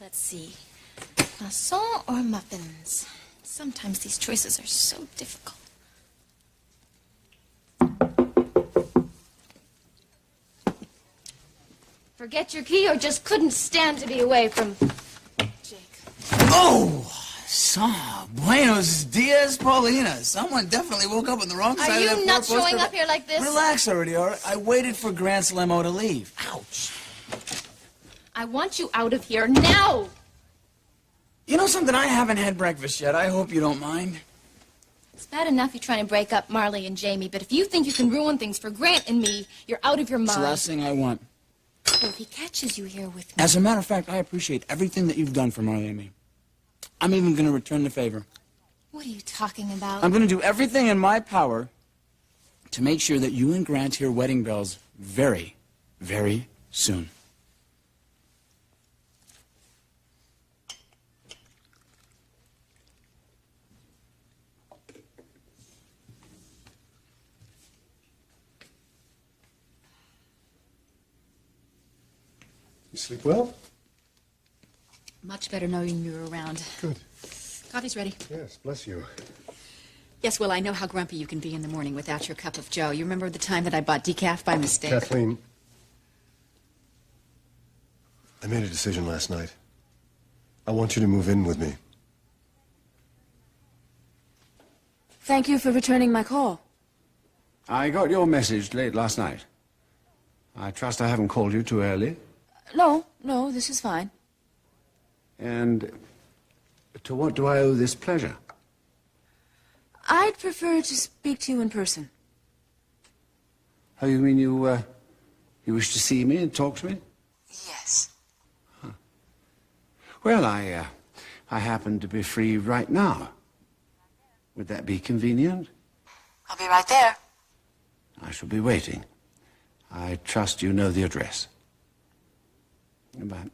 Let's see. Croissant or muffins? Sometimes these choices are so difficult. Forget your key or just couldn't stand to be away from Jake. Oh! Buenos dias, Paulina. Someone definitely woke up on the wrong side of that Are you not showing up here like this? Relax already, all right? I waited for Grant's limo to leave. Ouch. I want you out of here now! You know something? I haven't had breakfast yet. I hope you don't mind. It's bad enough you're trying to break up Marley and Jamie, but if you think you can ruin things for Grant and me, you're out of your mind. It's the last thing I want. Well, if he catches you here with me... As a matter of fact, I appreciate everything that you've done for Marley and me. I'm even going to return the favor. What are you talking about? I'm going to do everything in my power to make sure that you and Grant hear wedding bells very, very soon. You sleep well? Much better knowing you were around. Good. Coffee's ready. Yes, bless you. Yes, well, I know how grumpy you can be in the morning without your cup of joe. You remember the time that I bought decaf by mistake? Kathleen, I made a decision last night. I want you to move in with me. Thank you for returning my call. I got your message late last night. I trust I haven't called you too early. No, this is fine. And to what do I owe this pleasure? I'd prefer to speak to you in person. Oh, you mean you wish to see me and talk to me? Yes. Huh. Well, I happen to be free right now. Would that be convenient? I'll be right there. I shall be waiting. I trust you know the address. Goodbye.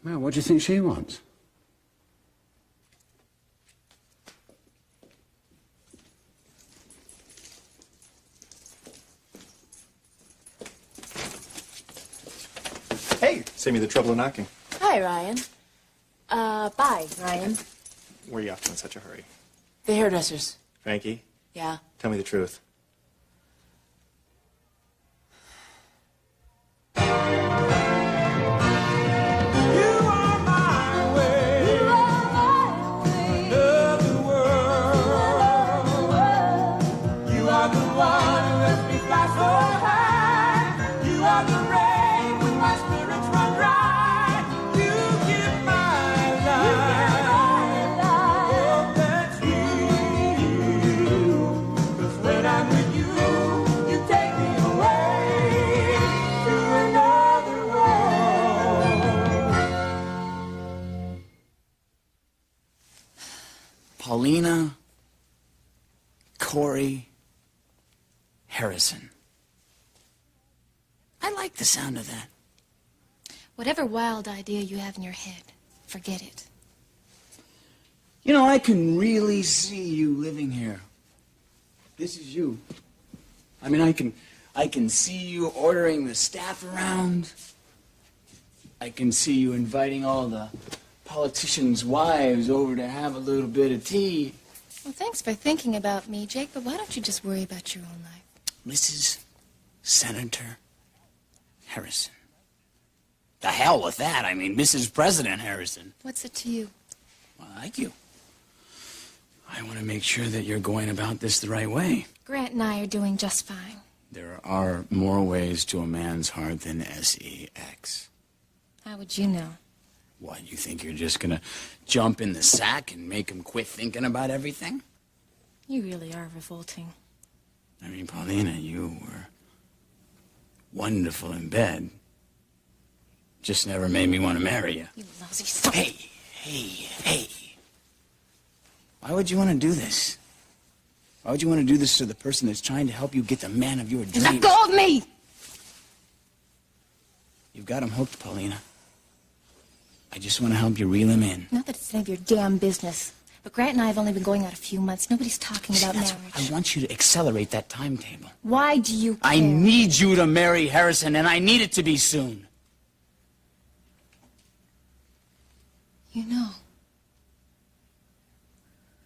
Well, what do you think she wants? Hey, save me the trouble of knocking. Hi, Ryan. Bye, Ryan. Where are you off to in such a hurry? The hairdressers. Frankie, Yeah. tell me the truth. Paulina, Corey, Harrison. I like the sound of that. Whatever wild idea you have in your head, forget it. You know, I can really see you living here. This is you. I mean, I can see you ordering the staff around. I can see you inviting all the politicians' wives over to have a little bit of tea. Well, thanks for thinking about me, Jake, but why don't you just worry about your own life? Mrs. Senator Harrison. The hell with that. I mean, Mrs. President Harrison. What's it to you? Well, I like you. I want to make sure that you're going about this the right way. Grant and I are doing just fine. There are more ways to a man's heart than sex. How would you know? What, you think you're just gonna jump in the sack and make him quit thinking about everything? You really are revolting. I mean, Paulina, you were wonderful in bed. Just never made me want to marry you. You lousy son. Hey. Why would you want to do this? Why would you want to do this to the person that's trying to help you get the man of your dreams? Let go of me! You've got him hooked, Paulina. I just want to help you reel him in. Not that it's none of your damn business. But Grant and I have only been going out a few months. Nobody's talking about marriage. I want you to accelerate that timetable. Why do you care? I need you to marry Harrison, and I need it to be soon. You know.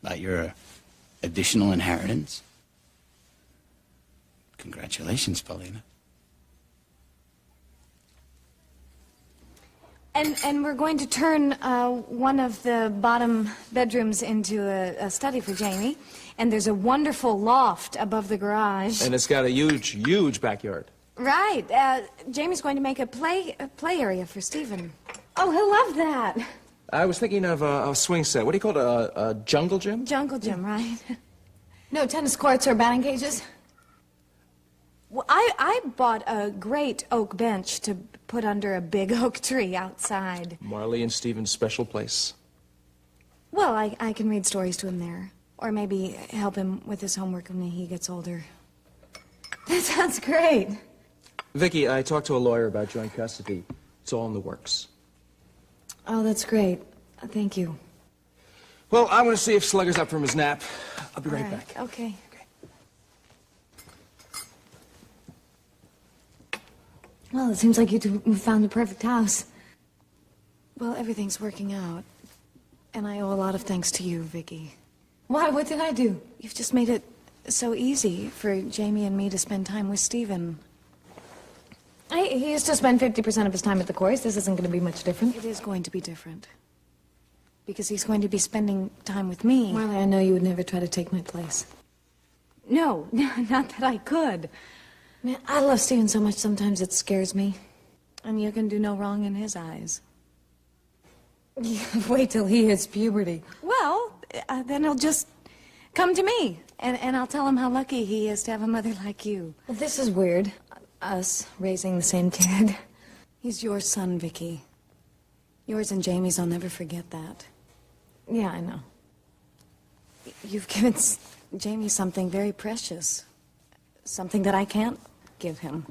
About your additional inheritance? Congratulations, Paulina. And we're going to turn one of the bottom bedrooms into a study for Jamie. And there's a wonderful loft above the garage. And it's got a huge, huge backyard. Right. Jamie's going to make a play area for Stephen. Oh, he'll love that. I was thinking of a swing set. What do you call it? A jungle gym? Jungle gym, right? No tennis courts or batting cages? Well, I bought a great oak bench to put under a big oak tree outside. Marley and Stephen's special place. Well, I can read stories to him there. Or maybe help him with his homework when he gets older. That sounds great. Vicky, I talked to a lawyer about joint custody. It's all in the works. Oh, that's great. Thank you. Well, I want to see if Slugger's up from his nap. I'll be right back. Okay. Well, it seems like you two found the perfect house. Well, everything's working out. And I owe a lot of thanks to you, Vicky. Why? What did I do? You've just made it so easy for Jamie and me to spend time with Stephen. He used to spend 50% of his time at the course. This isn't going to be much different. It is going to be different. Because he's going to be spending time with me. Marley, I know you would never try to take my place. No, not that I could. Man, I love Stephen so much sometimes it scares me. And you can do no wrong in his eyes. Wait till he hits puberty. Well, then he'll just come to me. And I'll tell him how lucky he is to have a mother like you. Well, this is weird. Us raising the same kid. He's your son, Vicky. Yours and Jamie's, I'll never forget that. Yeah, I know. You've given Jamie something very precious. Something that I can't give him.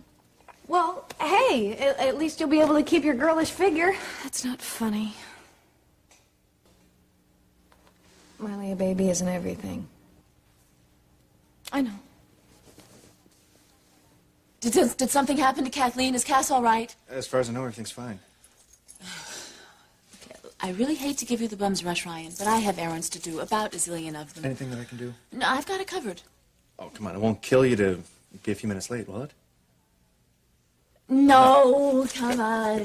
Well, hey, at least you'll be able to keep your girlish figure. That's not funny. Marley, a baby isn't everything. I know. Did something happen to Kathleen? Is Cass all right? As far as I know, everything's fine. I really hate to give you the bum's rush, Ryan, but I have errands to do, about a zillion of them. Anything that I can do? No, I've got it covered. Oh, come on. It won't kill you to be a few minutes late, will it? No, come on.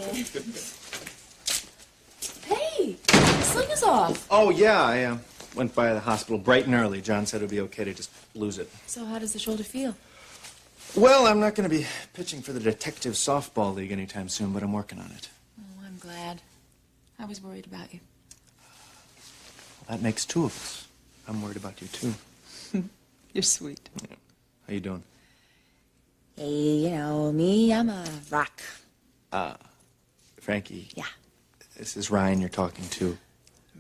Hey, the sling is off. Oh, yeah. I went by the hospital bright and early. John said it would be okay to just lose it. So how does the shoulder feel? Well, I'm not going to be pitching for the Detective Softball League anytime soon, but I'm working on it. Oh, I'm glad. I was worried about you. Well, that makes two of us. I'm worried about you, too. You're sweet. Yeah. How you doing? Hey, you know me, I'm a rock. Frankie. Yeah. This is Ryan you're talking to.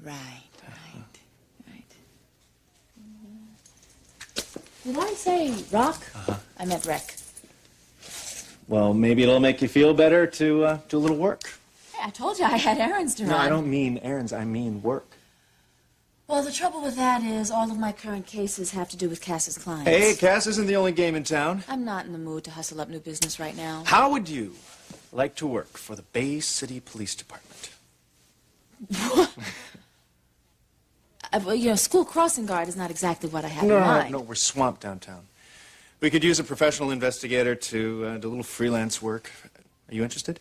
Right. Did I say rock? I meant wreck. Well, maybe it'll make you feel better to do a little work. Hey, I told you I had errands to run. No, I don't mean errands. I mean work. Well, the trouble with that is all of my current cases have to do with Cass's clients. Hey, Cass isn't the only game in town. I'm not in the mood to hustle up new business right now. How would you like to work for the Bay City Police Department? Well, you know, school crossing guard is not exactly what I have in mind. No, we're swamped downtown. We could use a professional investigator to do a little freelance work. Are you interested?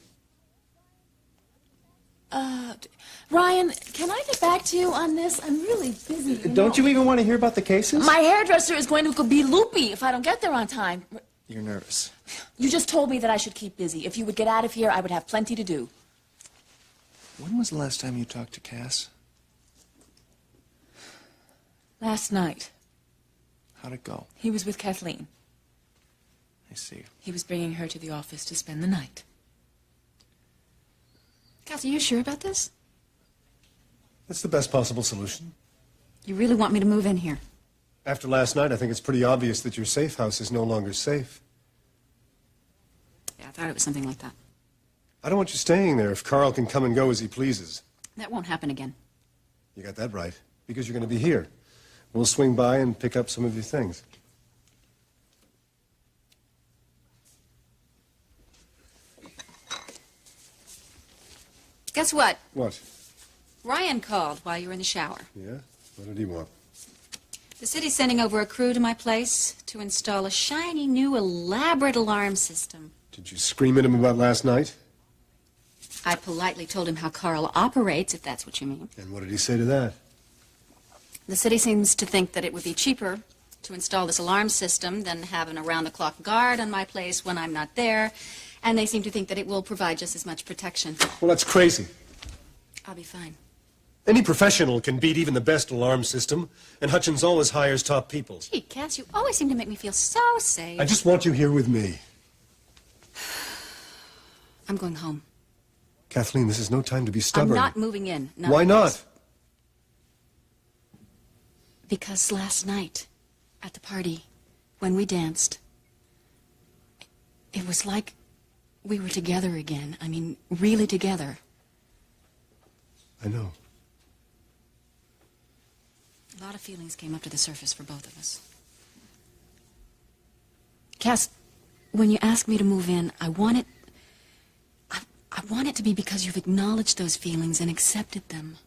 Ryan, can I get back to you on this? I'm really busy. Don't you even want to hear about the cases? My hairdresser is going to be loopy if I don't get there on time. You're nervous. You just told me that I should keep busy. If you would get out of here, I would have plenty to do. When was the last time you talked to Cass? Last night, How'd it go? he was with Kathleen. I see. He was bringing her to the office to spend the night. Cass, are you sure about this? That's the best possible solution. You really want me to move in here? After last night, I think it's pretty obvious that your safe house is no longer safe. Yeah, I thought it was something like that. I don't want you staying there if Carl can come and go as he pleases. That won't happen again. You got that right. Because you're going to be here. We'll swing by and pick up some of your things. Guess what? What? Ryan called while you were in the shower. Yeah? What did he want? The city's sending over a crew to my place to install a shiny new elaborate alarm system. Did you scream at him about last night? I politely told him how Carl operates, if that's what you mean. And what did he say to that? The city seems to think that it would be cheaper to install this alarm system than have an around-the-clock guard on my place when I'm not there. And they seem to think that it will provide just as much protection. Well, that's crazy. I'll be fine. Any professional can beat even the best alarm system, and Hutchins always hires top people. Gee, Cass, you always seem to make me feel so safe. I just want you here with me. I'm going home. Kathleen, this is no time to be stubborn. I'm not moving in. No. Why not? Because last night, at the party, when we danced, it was like we were together again. I mean, really together. I know. A lot of feelings came up to the surface for both of us. Cass, when you asked me to move in, I want it to be because you've acknowledged those feelings and accepted them.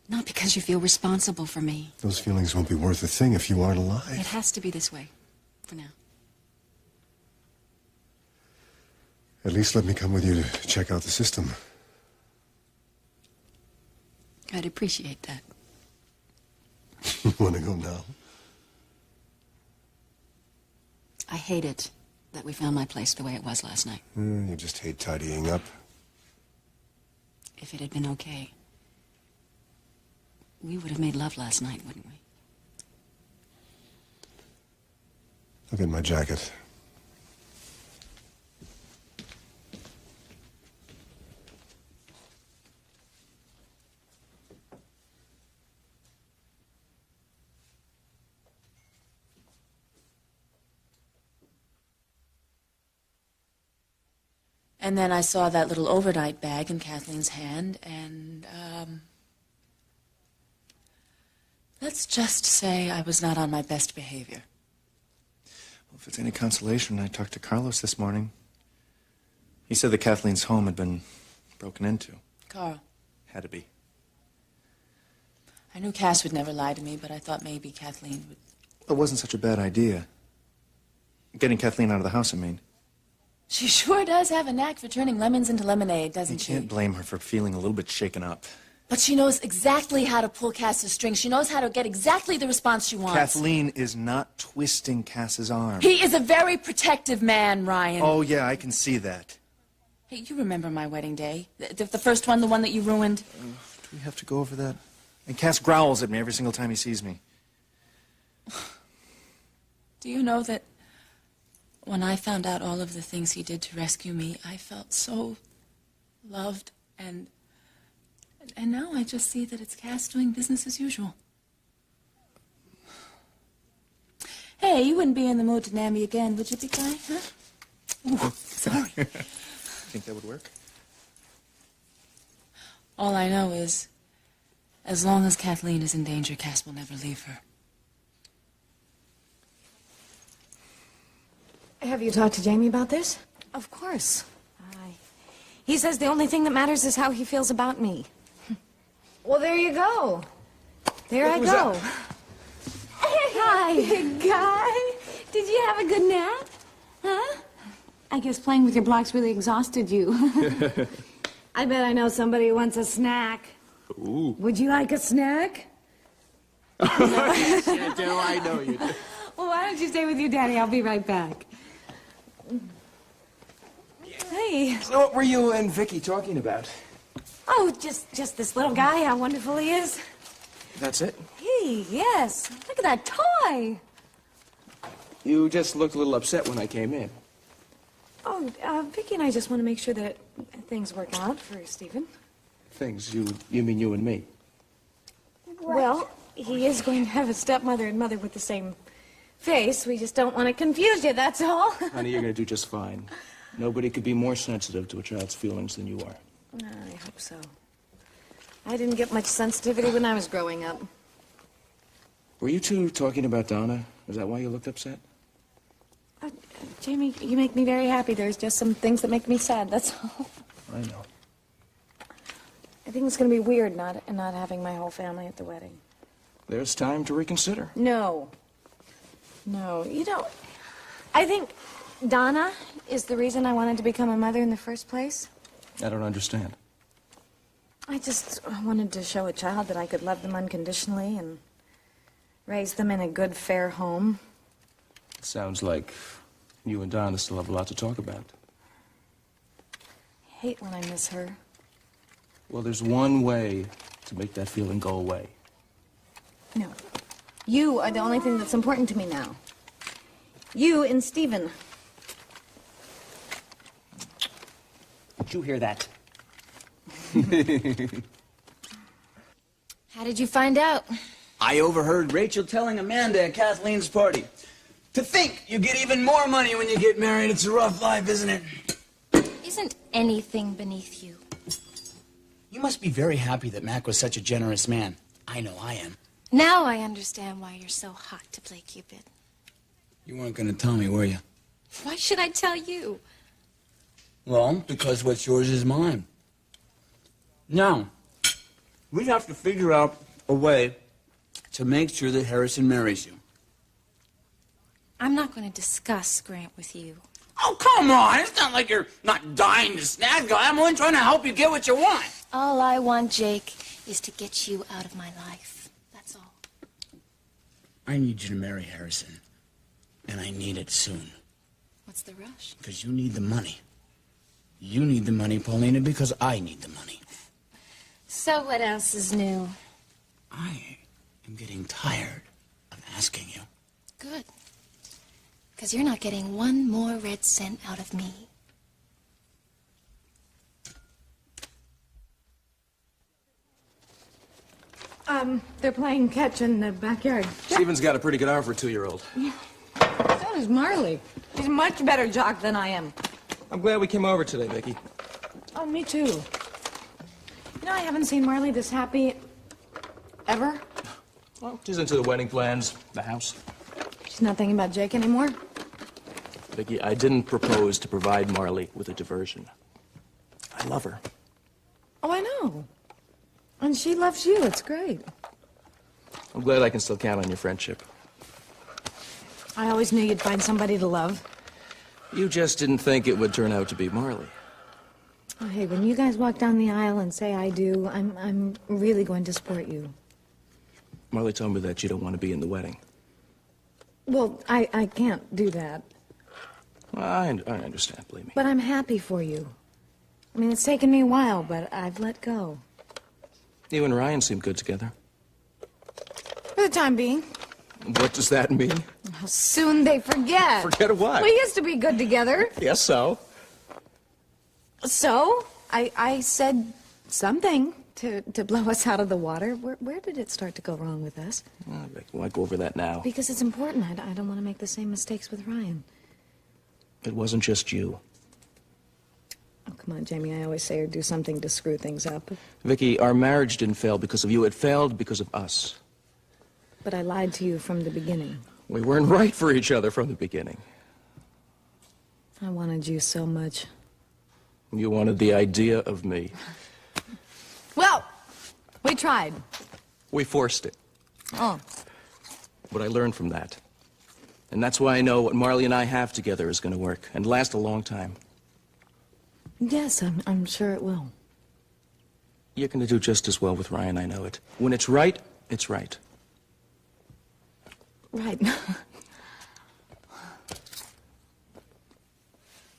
Not because you feel responsible for me. Those feelings won't be worth a thing if you aren't alive. It has to be this way, for now. At least let me come with you to check out the system. I'd appreciate that. You want to go now? I hate it that we found my place the way it was last night. You just hate tidying up. If it had been okay, we would have made love last night, wouldn't we? I'll get my jacket. And then I saw that little overnight bag in Kathleen's hand, and, let's just say I was not on my best behavior. Well, if it's any consolation, I talked to Carlos this morning. He said that Kathleen's home had been broken into. Carl, Had to be. I knew Cass would never lie to me, but I thought maybe Kathleen would. It wasn't such a bad idea. Getting Kathleen out of the house, I mean. She sure does have a knack for turning lemons into lemonade, doesn't You she? can't blame her for feeling a little bit shaken up. But she knows exactly how to pull Cass's string. She knows how to get exactly the response she wants. Kathleen is not twisting Cass's arm. He is a very protective man, Ryan. Oh, yeah, I can see that. Hey, you remember my wedding day? The first one, the one that you ruined? Do we have to go over that? And Cass growls at me every single time he sees me. Do you know that when I found out all of the things he did to rescue me, I felt so loved, and now I just see that it's Cass doing business as usual. Hey, you wouldn't be in the mood to nab me again, would you, big guy? Huh? Ooh, sorry. Think that would work? All I know is, as long as Kathleen is in danger, Cass will never leave her. Have you talked to Jamie about this? Of course. He says the only thing that matters is how he feels about me. Well, there you go. There I go. Hi, big guy. Did you have a good nap? Huh? I guess playing with your blocks really exhausted you. I bet I know somebody who wants a snack. Ooh. Would you like a snack? Yes, you do. I know you do. Well, why don't you stay with your daddy? I'll be right back. Hey. So what were you and Vicky talking about? Oh, just this little guy, how wonderful he is. That's it? Hey, yes. Look at that toy. You just looked a little upset when I came in. Oh, Vicky and I just want to make sure that things work out for Stephen. Things, you mean you and me? Well, he is going to have a stepmother and mother with the same face. We just don't want to confuse you, that's all. Honey, you're going to do just fine. Nobody could be more sensitive to a child's feelings than you are. I hope so. I didn't get much sensitivity when I was growing up. Were you two talking about Donna? Is that why you looked upset? Jamie, you make me very happy. There's just some things that make me sad, that's all. I know. I think it's going to be weird not having my whole family at the wedding. There's time to reconsider. No. No, I think Donna is the reason I wanted to become a mother in the first place. I don't understand. I just wanted to show a child that I could love them unconditionally and raise them in a good, fair home. Sounds like you and Donna still have a lot to talk about. I hate when I miss her. Well, there's one way to make that feeling go away. No. You are the only thing that's important to me now. You and Stephen. Did you hear that? How did you find out? I overheard Rachel telling Amanda at Kathleen's party. To think you get even more money when you get married. It's a rough life, isn't it? Isn't anything beneath you? You must be very happy that Mac was such a generous man. I know I am. Now I understand why you're so hot to play Cupid. You weren't going to tell me, were you? Why should I tell you? Well, because what's yours is mine. Now, we have to figure out a way to make sure that Harrison marries you. I'm not going to discuss Grant with you. Oh, come on. It's not like you're not dying to snag guy. I'm only trying to help you get what you want. All I want, Jake, is to get you out of my life. That's all. I need you to marry Harrison. And I need it soon. What's the rush? Because you need the money. You need the money, Paulina, because I need the money. So what else is new? I am getting tired of asking you. Good. Because you're not getting one more red cent out of me. They're playing catch in the backyard. Stephen's got a pretty good arm for a 2-year-old. So does Marley. He's a much better jock than I am. I'm glad we came over today, Vicky. Oh, me too. You know, I haven't seen Marley this happy ever. Well, she's into the wedding plans, the house. She's not thinking about Jake anymore. Vicky, I didn't propose to provide Marley with a diversion. I love her. Oh, I know. And she loves you. It's great. I'm glad I can still count on your friendship. I always knew you'd find somebody to love. You just didn't think it would turn out to be Marley. Oh, hey, when you guys walk down the aisle and say I do, I'm really going to support you. Marley told me that you don't want to be in the wedding. Well, I can't do that. Well, I understand, believe me. But I'm happy for you. I mean, it's taken me a while, but I've let go. You and Ryan seem good together. For the time being. What does that mean? How soon they forget. Forget what? We used to be good together. Yes, so? So, I said something to blow us out of the water. Where did it start to go wrong with us? Well, Vicky, why go over that now? Because it's important. I don't want to make the same mistakes with Ryan. It wasn't just you. Oh, come on, Jamie. I always say or do something to screw things up. Vicky, our marriage didn't fail because of you. It failed because of us. But I lied to you from the beginning. We weren't right for each other from the beginning. I wanted you so much. You wanted the idea of me. Well, we tried. We forced it. Oh. But I learned from that. And that's why I know what Marley and I have together is going to work and last a long time. Yes, I'm sure it will. You're going to do just as well with Ryan, I know it. When it's right, it's right. Right.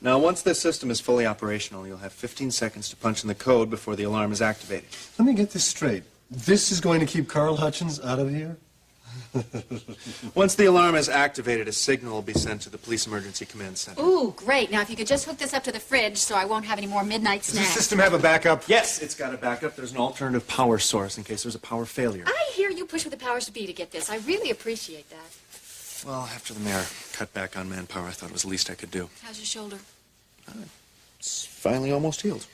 Now, once this system is fully operational, you'll have 15 seconds to punch in the code before the alarm is activated. Let me get this straight. This is going to keep Carl Hutchins out of here? Once the alarm is activated, a signal will be sent to the Police Emergency Command Center. Ooh, great. Now, if you could just hook this up to the fridge so I won't have any more midnight Does the snacks. system have a backup? Yes, it's got a backup. There's an alternative power source in case there's a power failure. I hear you push with the powers to be to get this. I really appreciate that. Well, after the mayor cut back on manpower, I thought it was the least I could do. How's your shoulder? It's finally almost healed.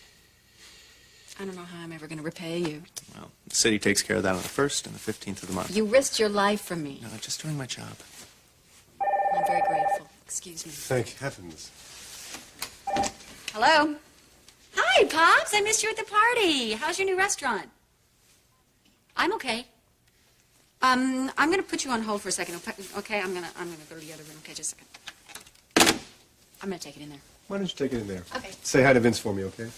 I don't know how I'm ever going to repay you. Well, the city takes care of that on the 1st and the 15th of the month. You risked your life for me. No, just doing my job. I'm very grateful. Excuse me. Thank heavens. Hello? Hi, Pops. I missed you at the party. How's your new restaurant? I'm okay. I'm going to put you on hold for a second. Okay, I'm gonna go to the other room. Okay, just a second. I'm going to take it in there. Why don't you take it in there? Okay. Say hi to Vince for me, okay?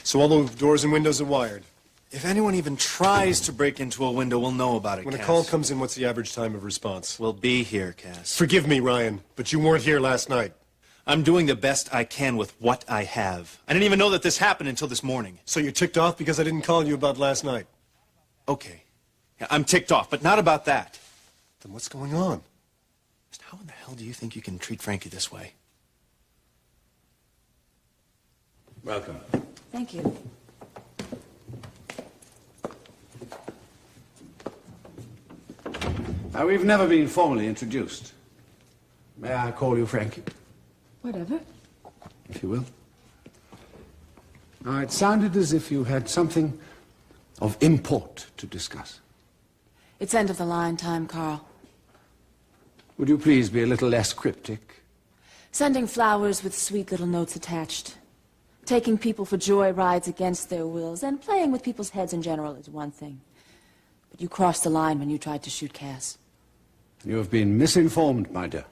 So all the doors and windows are wired. If anyone even tries to break into a window, we'll know about it, When Cass. a call comes in, what's the average time of response? We'll be here, Cass. Forgive me, Ryan, but you weren't here last night. I'm doing the best I can with what I have. I didn't even know that this happened until this morning. So you're ticked off because I didn't call you about last night? Okay. Yeah, I'm ticked off, but not about that. Then what's going on? Just how in the hell do you think you can treat Frankie this way? Welcome. Thank you. Now, we've never been formally introduced. May I call you Frankie, Whatever. if you will? Now, it sounded as if you had something of import to discuss. It's end of the line time, Carl. Would you please be a little less cryptic? Sending flowers with sweet little notes attached. Taking people for joy rides against their wills, and playing with people's heads in general is one thing. But you crossed the line when you tried to shoot Cass. You have been misinformed, my dear.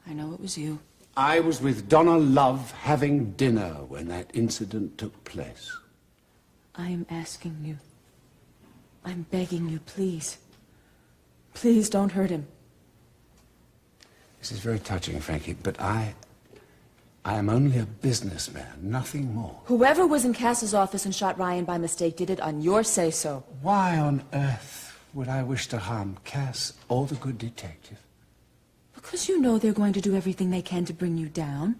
I know it was you. I was with Donna Love having dinner when that incident took place. I am asking you. I'm begging you, please. Please don't hurt him. This is very touching, Frankie, but I am only a businessman, nothing more. Whoever was in Cass's office and shot Ryan by mistake did it on your say-so. Why on earth would I wish to harm Cass or the good detective? Because you know they're going to do everything they can to bring you down.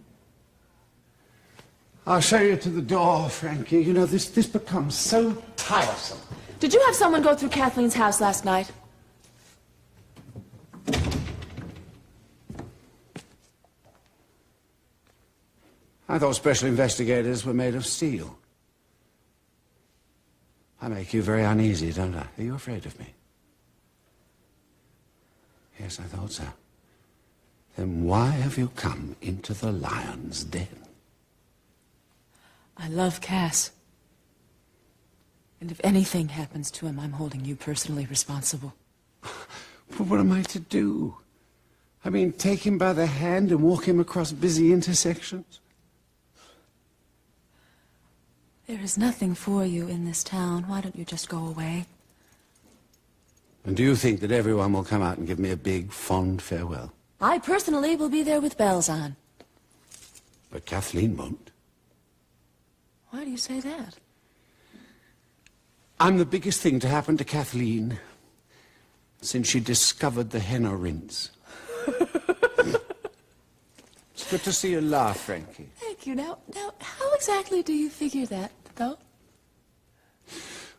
I'll show you to the door, Frankie. You know, this becomes so tiresome. Did you have someone go through Kathleen's house last night? I thought special investigators were made of steel. I make you very uneasy, don't I? Are you afraid of me? Yes, I thought so. Then why have you come into the lion's den? I love Cass. And if anything happens to him, I'm holding you personally responsible. But what am I to do? I mean, take him by the hand and walk him across busy intersections? There is nothing for you in this town. Why don't you just go away? And do you think that everyone will come out and give me a big, fond farewell? I personally will be there with bells on. But Kathleen won't. Why do you say that? I'm the biggest thing to happen to Kathleen since she discovered the henna rinse. It's good to see you laugh, Frankie. Thank you. Now, how exactly do you figure that, though?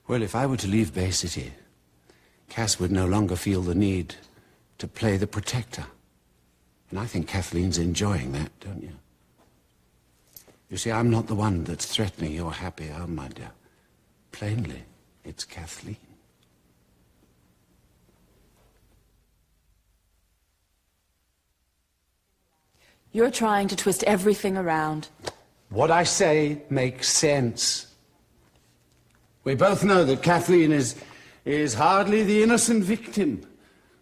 Well, if I were to leave Bay City, Cass would no longer feel the need to play the protector. And I think Kathleen's enjoying that, don't you? You see, I'm not the one that's threatening your happy home, my dear. Plainly, it's Kathleen. You're trying to twist everything around. What I say makes sense. We both know that Kathleen is hardly the innocent victim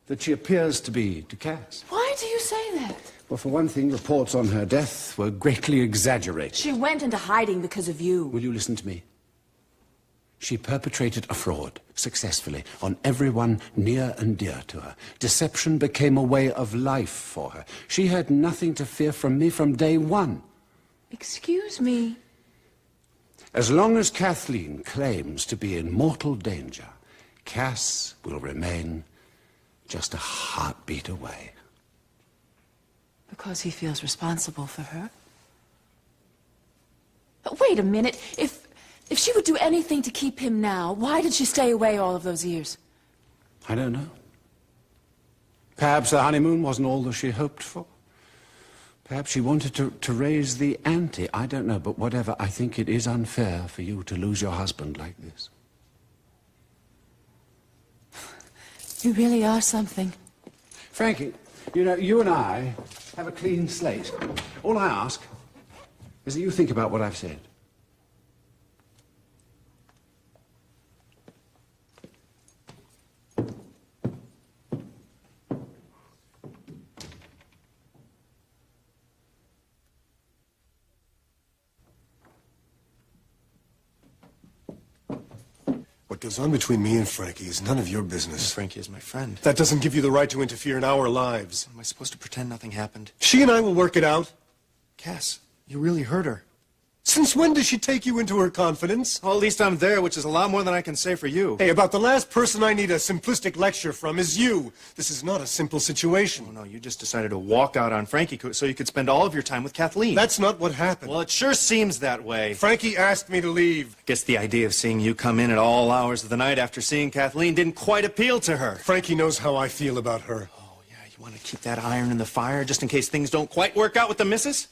that she appears to be to Cass. Why do you say that? Well, for one thing, reports on her death were greatly exaggerated. She went into hiding because of you. Will you listen to me? She perpetrated a fraud, successfully, on everyone near and dear to her. Deception became a way of life for her. She had nothing to fear from me from day one. Excuse me. As long as Kathleen claims to be in mortal danger, Cass will remain just a heartbeat away. Because he feels responsible for her? But wait a minute. If she would do anything to keep him now, why did she stay away all of those years? I don't know. Perhaps the honeymoon wasn't all that she hoped for. Perhaps she wanted to raise the ante. I don't know, but whatever, I think it is unfair for you to lose your husband like this. You really are something. Frankie, you know, you and I have a clean slate. All I ask is that you think about what I've said. What goes on between me and Frankie is none of your business. Frankie is my friend. That doesn't give you the right to interfere in our lives. Am I supposed to pretend nothing happened? She and I will work it out. Cass, you really hurt her. Since when does she take you into her confidence? Well, at least I'm there, which is a lot more than I can say for you. Hey, about the last person I need a simplistic lecture from is you. This is not a simple situation. Oh, no, you just decided to walk out on Frankie so you could spend all of your time with Kathleen. That's not what happened. Well, it sure seems that way. Frankie asked me to leave. I guess the idea of seeing you come in at all hours of the night after seeing Kathleen didn't quite appeal to her. Frankie knows how I feel about her. Oh, yeah, you want to keep that iron in the fire just in case things don't quite work out with the missus?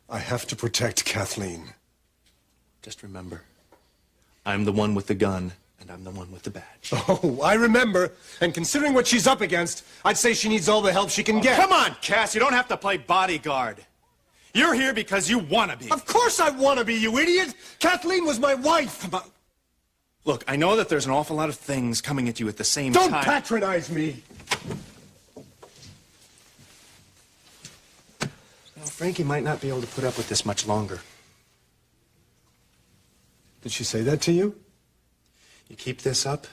I have to protect Kathleen. Just remember, I'm the one with the gun, and I'm the one with the badge. Oh, I remember. And considering what she's up against, I'd say she needs all the help she can get. Come on, Cass, you don't have to play bodyguard. You're here because you want to be. Of course I want to be, you idiot! Kathleen was my wife! Come on. Look, I know that there's an awful lot of things coming at you at the same time. Don't patronize me! Frankie might not be able to put up with this much longer. Did she say that to you? You keep this up,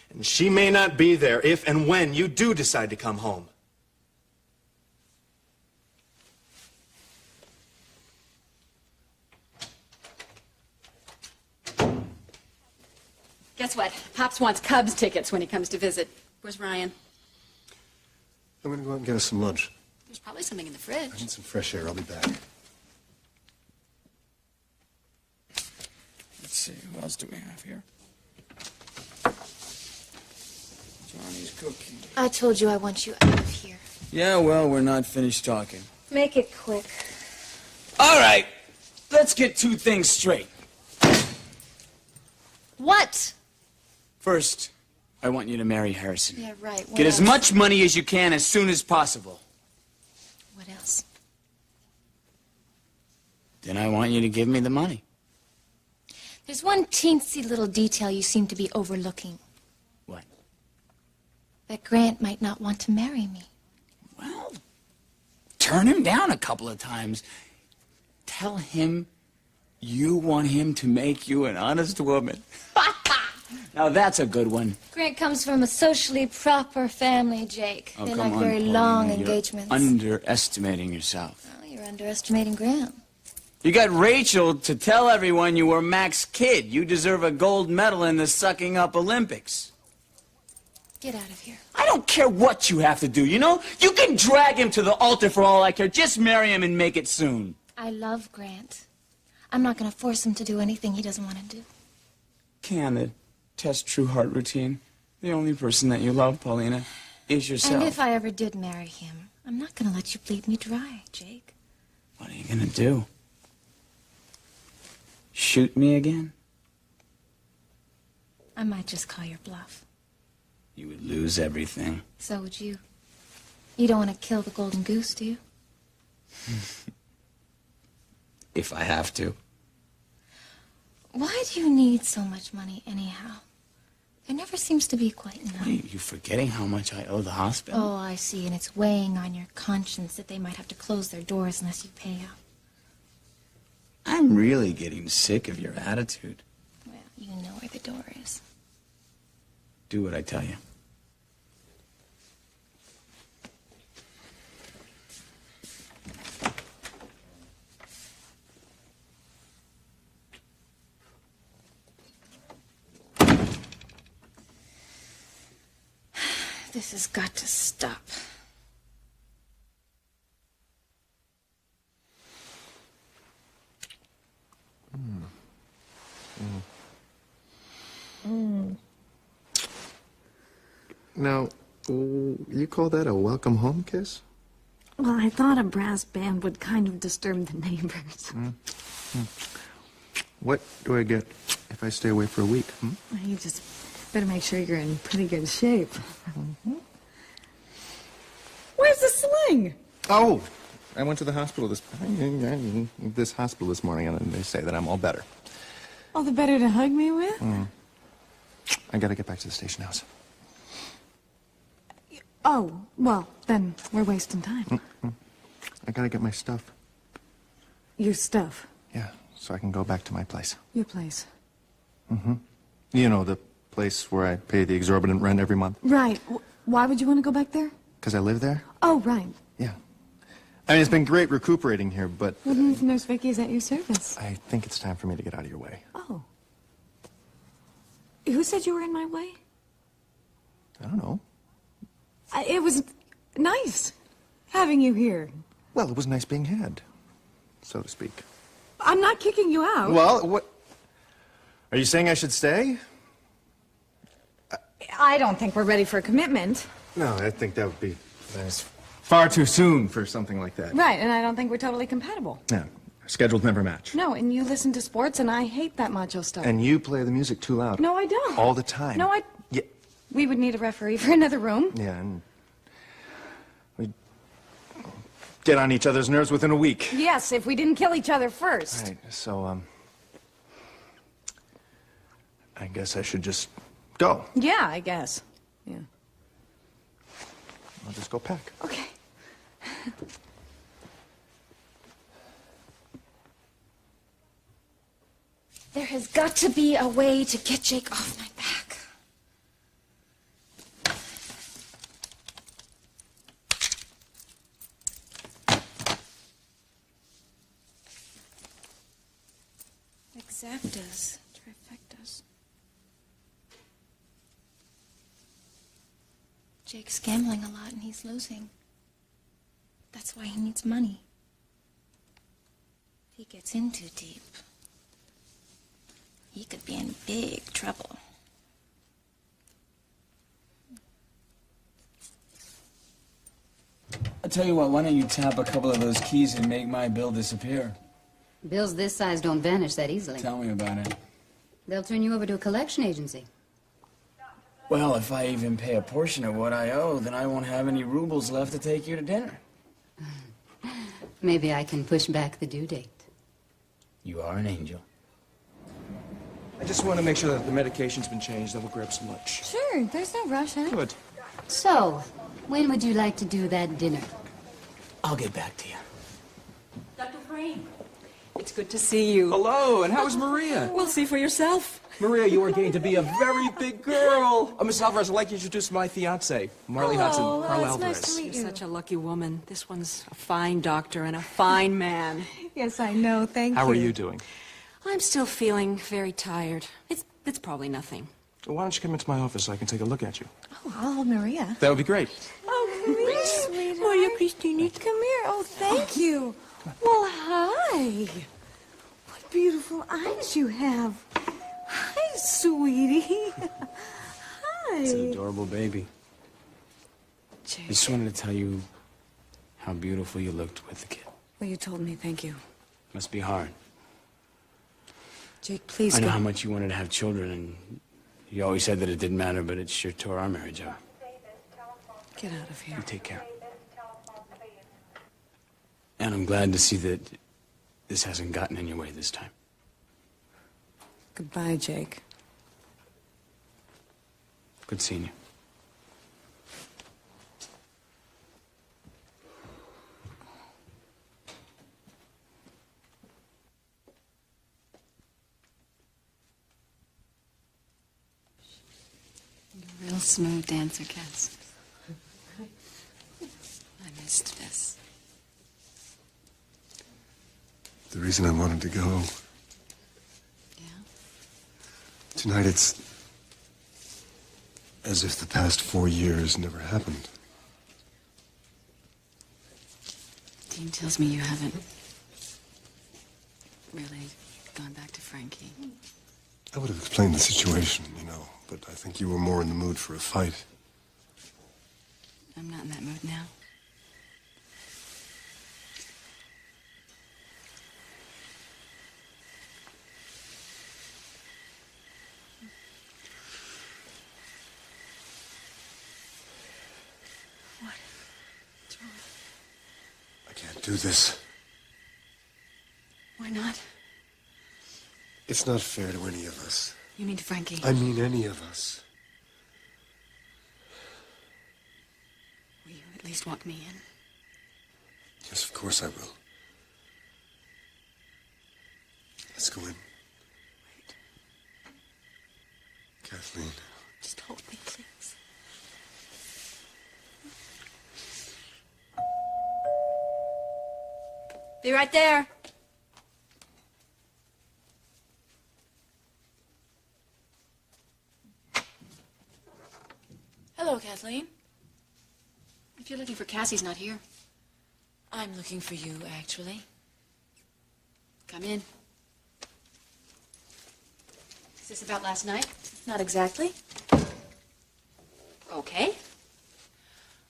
and she may not be there if and when you do decide to come home. Guess what? Pops wants Cubs tickets when he comes to visit. Where's Ryan? I'm going to go out and get us some lunch. There's probably something in the I fridge. need some fresh air. I'll be back. Let's see, who else do we have here? Johnny's cooking. I told you I want you out of here. Yeah, well, we're not finished talking. Make it quick. All right, let's get two things straight. What? First, I want you to marry Harrison. Yeah, right. What Get else? as much money as you can as soon as possible. What else? Then I want you to give me the money. There's one teensy little detail you seem to be overlooking. What? That Grant might not want to marry me. Well, turn him down a couple of times. Tell him you want him to make you an honest woman. Now that's a good one. Grant comes from a socially proper family, Jake. Oh, They come like on, very Paulina, long you're engagements. underestimating yourself. Well, you're underestimating Grant. You got Rachel to tell everyone you were Mac's kid. You deserve a gold medal in the sucking up Olympics. Get out of here. I don't care what you have to do, you know? You can drag him to the altar for all I care. Just marry him and make it soon. I love Grant. I'm not going to force him to do anything he doesn't want to do. Can it test true heart routine? The only person that you love, Paulina, is yourself. And if I ever did marry him, I'm not going to let you bleed me dry, Jake. What are you gonna do? Shoot me again? I might just call your bluff. You would lose everything. So would you. You don't want to kill the golden goose, do you? If I have to. Why do you need so much money anyhow? There never seems to be quite enough. What, are you forgetting how much I owe the hospital? Oh, I see, and it's weighing on your conscience that they might have to close their doors unless you pay up. I'm really getting sick of your attitude. Well, you know where the door is. Do what I tell you. This has got to stop. Now, you call that a welcome home kiss? Well, I thought a brass band would kind of disturb the neighbors. What do I get if I stay away for a week? Well, you just better make sure you're in pretty good shape. Where's the sling? Oh, I went to the hospital this morning, and they say that I'm all better. All the better to hug me with? I gotta get back to the station house. Oh, well, then we're wasting time. I gotta get my stuff. Your stuff. Yeah, so I can go back to my place. Your place. You know, the place where I pay the exorbitant rent every month. Right. Why would you want to go back there? Because I live there? Oh, right. Yeah. I mean, it's been great recuperating here, but... Well, then if Nurse Vicky is at your service. I think it's time for me to get out of your way. Oh. Who said you were in my way? I don't know. It was nice having you here. Well, it was nice being had, so to speak. I'm not kicking you out. Well, what... Are you saying I should stay? I don't think we're ready for a commitment. No, I think that would be far too soon for something like that. Right, and I don't think we're totally compatible. Yeah, schedules never match. No, and you listen to sports, and I hate that macho stuff. And you play the music too loud. No, I don't. All the time. No, Yeah, We would need a referee for another room. yeah, and we'd get on each other's nerves within a week. Yes, if we didn't kill each other first. Right, so, I guess I should just go. Yeah, I guess. Yeah. I'll just go pack. Okay. There has got to be a way to get Jake off my back. Exactas, trifectas. Jake's gambling a lot and he's losing. That's why he needs money. If he gets in too deep, he could be in big trouble. I'll tell you what, why don't you tap a couple of those keys and make my bill disappear? Bills this size don't vanish that easily. Tell me about it. They'll turn you over to a collection agency. Well, if I even pay a portion of what I owe, then I won't have any rubles left to take you to dinner. Maybe I can push back the due date. You are an angel. I just want to make sure that the medication's been changed, then we'll grab some lunch. Sure, there's no rush, huh? Good. So, when would you like to do that dinner? I'll get back to you. Dr. Frame, it's good to see you. Hello, and how is Maria? We'll see for yourself. Maria, you are getting to be a very big girl. Miss Alvarez, I'd like to introduce my fiancé, Marley Hudson, Carl it's Alvarez. nice to meet you. You're such a lucky woman. This one's a fine doctor and a fine man. Yes, I know. Thank you. How are you doing? I'm still feeling very tired. It's probably nothing. Well, why don't you come into my office so I can take a look at you? Oh, I'll hold Maria. That would be great. Oh, come here, sweetheart. Maria Christine. Come here. Oh, thank you. Well, hi. What beautiful eyes you have. Hi, sweetie. Hi. It's an adorable baby. I just wanted to tell you how beautiful you looked with the kid. Well, you told me. Thank you. Must be hard. Jake, please I know go. how much you wanted to have children, and you always said that it didn't matter, but it sure tore our marriage up. Get out of here. You take care. And I'm glad to see that this hasn't gotten in your way this time. Goodbye, Jake. Good seeing you. You're a real smooth dancer, Cass. I missed this. The reason I wanted to go. Yeah? Tonight it's as if the past 4 years never happened. Dean tells me you haven't really gone back to Frankie. I would have explained the situation, you know, but I think you were more in the mood for a fight. I'm not in that mood now. do this. Why not? It's not fair to any of us. You mean to Frankie? I mean any of us. Will you at least walk me in? Yes, of course I will. Let's go in. Wait. Kathleen. Just hold me, please. Be right there. Hello, Kathleen. If you're looking for Cassie's not here. I'm looking for you, actually. Come in. Is this about last night? Not exactly. Okay.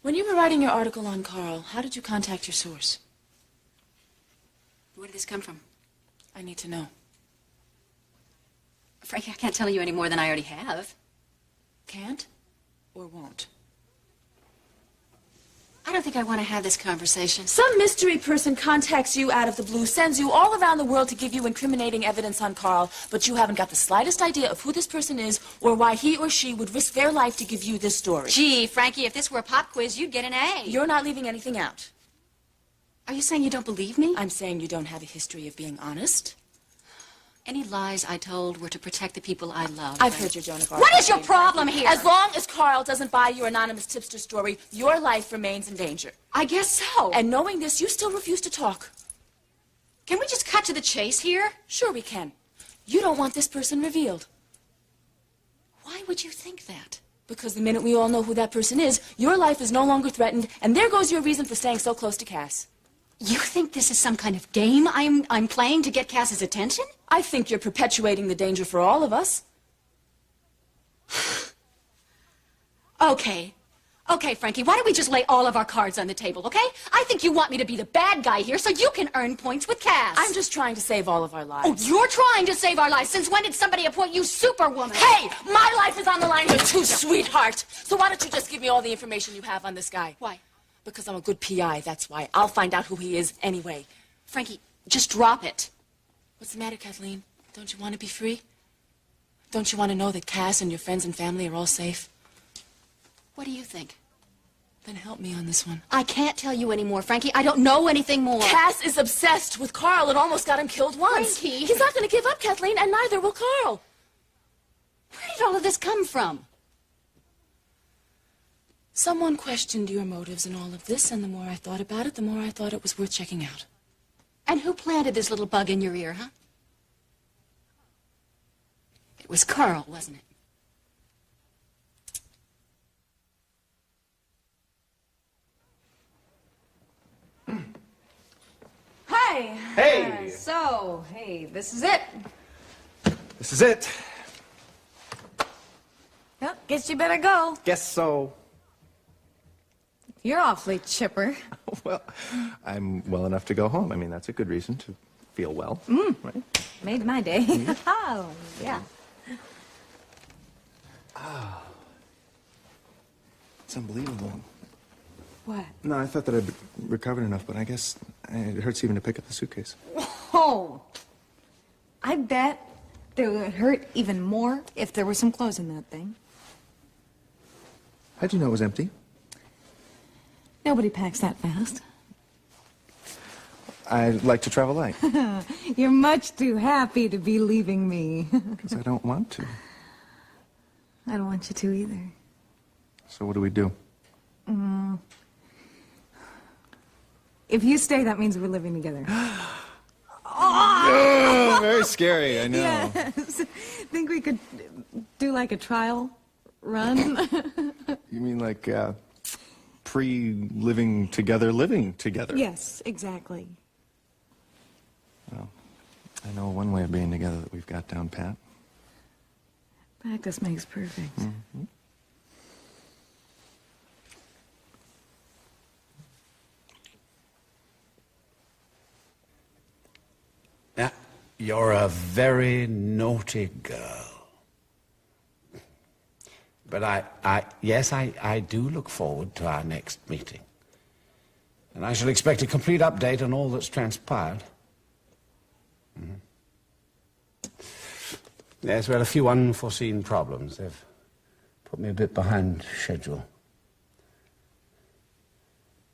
When you were writing your article on Carl, how did you contact your source? Where did this come from? I need to know. Frankie, I can't tell you any more than I already have. Can't or won't? I don't think I want to have this conversation. Some mystery person contacts you out of the blue, sends you all around the world to give you incriminating evidence on Carl, but you haven't got the slightest idea of who this person is or why he or she would risk their life to give you this story. Gee, Frankie, if this were a pop quiz, you'd get an A. You're not leaving anything out. Are you saying you don't believe me? I'm saying you don't have a history of being honest. Any lies I told were to protect the people I love. I've heard your Joan of Arc. What is your problem here? As long as Carl doesn't buy your anonymous tipster story, your life remains in danger. I guess so. And knowing this, you still refuse to talk. Can we just cut to the chase here? Sure we can. You don't want this person revealed. Why would you think that? Because the minute we all know who that person is, your life is no longer threatened, and there goes your reason for staying so close to Cass. You think this is some kind of game I'm playing to get Cass's attention? I think you're perpetuating the danger for all of us. Okay. Okay, Frankie, why don't we just lay all of our cards on the table, okay? I think you want me to be the bad guy here so you can earn points with Cass. I'm just trying to save all of our lives. Oh, you're trying to save our lives. Since when did somebody appoint you Superwoman? Hey, my life is on the line here too, sweetheart. So why don't you just give me all the information you have on this guy? Why? Because I'm a good PI, that's why. I'll find out who he is anyway. Frankie, just drop it. What's the matter, Kathleen? Don't you want to be free? Don't you want to know that Cass and your friends and family are all safe? What do you think? Then help me on this one. I can't tell you anymore, Frankie. I don't know anything more. Cass is obsessed with Carl and almost got him killed once. Frankie. He's not going to give up, Kathleen, and neither will Carl. Where did all of this come from? Someone questioned your motives in all of this, and the more I thought about it, the more I thought it was worth checking out. And who planted this little bug in your ear, huh? It was Carl, wasn't it? Hi. Hey. Hey, this is it. This is it. Well, guess you better go. Guess so. You're awfully chipper. Well, I'm well enough to go home. I mean, that's a good reason to feel well, right? Made my day. Oh, yeah. It's unbelievable. What? No, I thought that I'd recovered enough, but I guess it hurts even to pick up the suitcase. Oh, I bet it would hurt even more if there were some clothes in that thing. How'd you know it was empty? Nobody packs that fast. I like to travel light. You're much too happy to be leaving me. Because I don't want to. I don't want you to either. So what do we do? If you stay, that means we're living together. Oh, very scary, I know. Yes. Think we could do like a trial run? You mean like pre-living together, living together? Yes, exactly. Well, I know one way of being together that we've got down pat. Practice makes perfect. Mm-hmm. Now, you're a very naughty girl. But yes, I do look forward to our next meeting. And I shall expect a complete update on all that's transpired. Yes, well, a few unforeseen problems. They've put me a bit behind schedule.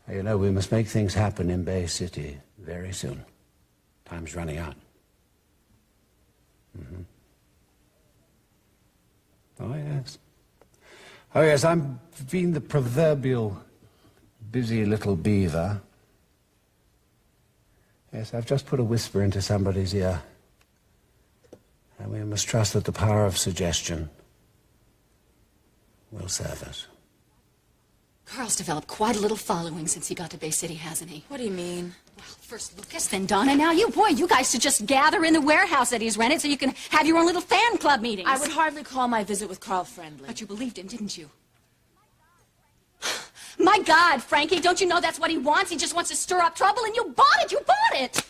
You know, we must make things happen in Bay City very soon. Time's running out. Oh, yes. Oh, yes, I'm being the proverbial busy little beaver. Yes, I've just put a whisper into somebody's ear. And we must trust that the power of suggestion will serve us. Carl's developed quite a little following since he got to Bay City, hasn't he? What do you mean? Well, first Lucas, then Donna, now you. Boy, you guys should just gather in the warehouse that he's rented so you can have your own little fan club meetings. I would hardly call my visit with Carl friendly. But you believed him, didn't you? My God, Frankie, don't you know that's what he wants? He just wants to stir up trouble, and you bought it! You bought it!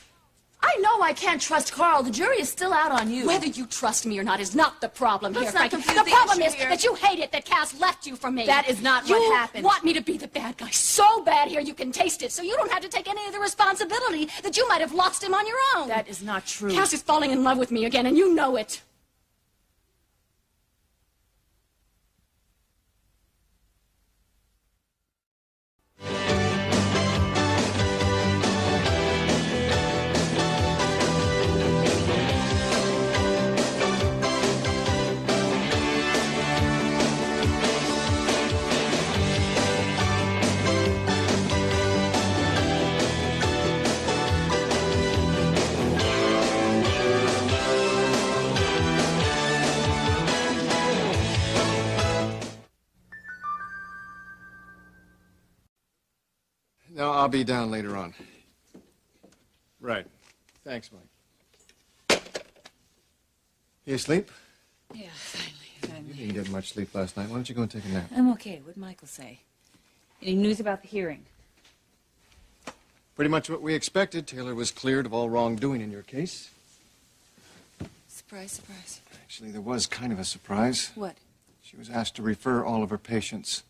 I know I can't trust Carl. The jury is still out on you. Whether you trust me or not is not the problem here, Let's not Frankie. confuse The the problem issue is here. that you hate it that Cass left you for me. That is not you what happened. You want me to be the bad guy so bad here you can taste it, so you don't have to take any of the responsibility that you might have lost him on your own. That is not true. Cass is falling in love with me again, and you know it. No, I'll be down later on. Right. Thanks, Mike. You asleep? Yeah, finally. You didn't get much sleep last night. Why don't you go and take a nap? I'm okay. What'd Michael say? Any news about the hearing? Pretty much what we expected. Taylor was cleared of all wrongdoing in your case. Surprise, surprise. Actually, there was kind of a surprise. What? She was asked to refer all of her patients.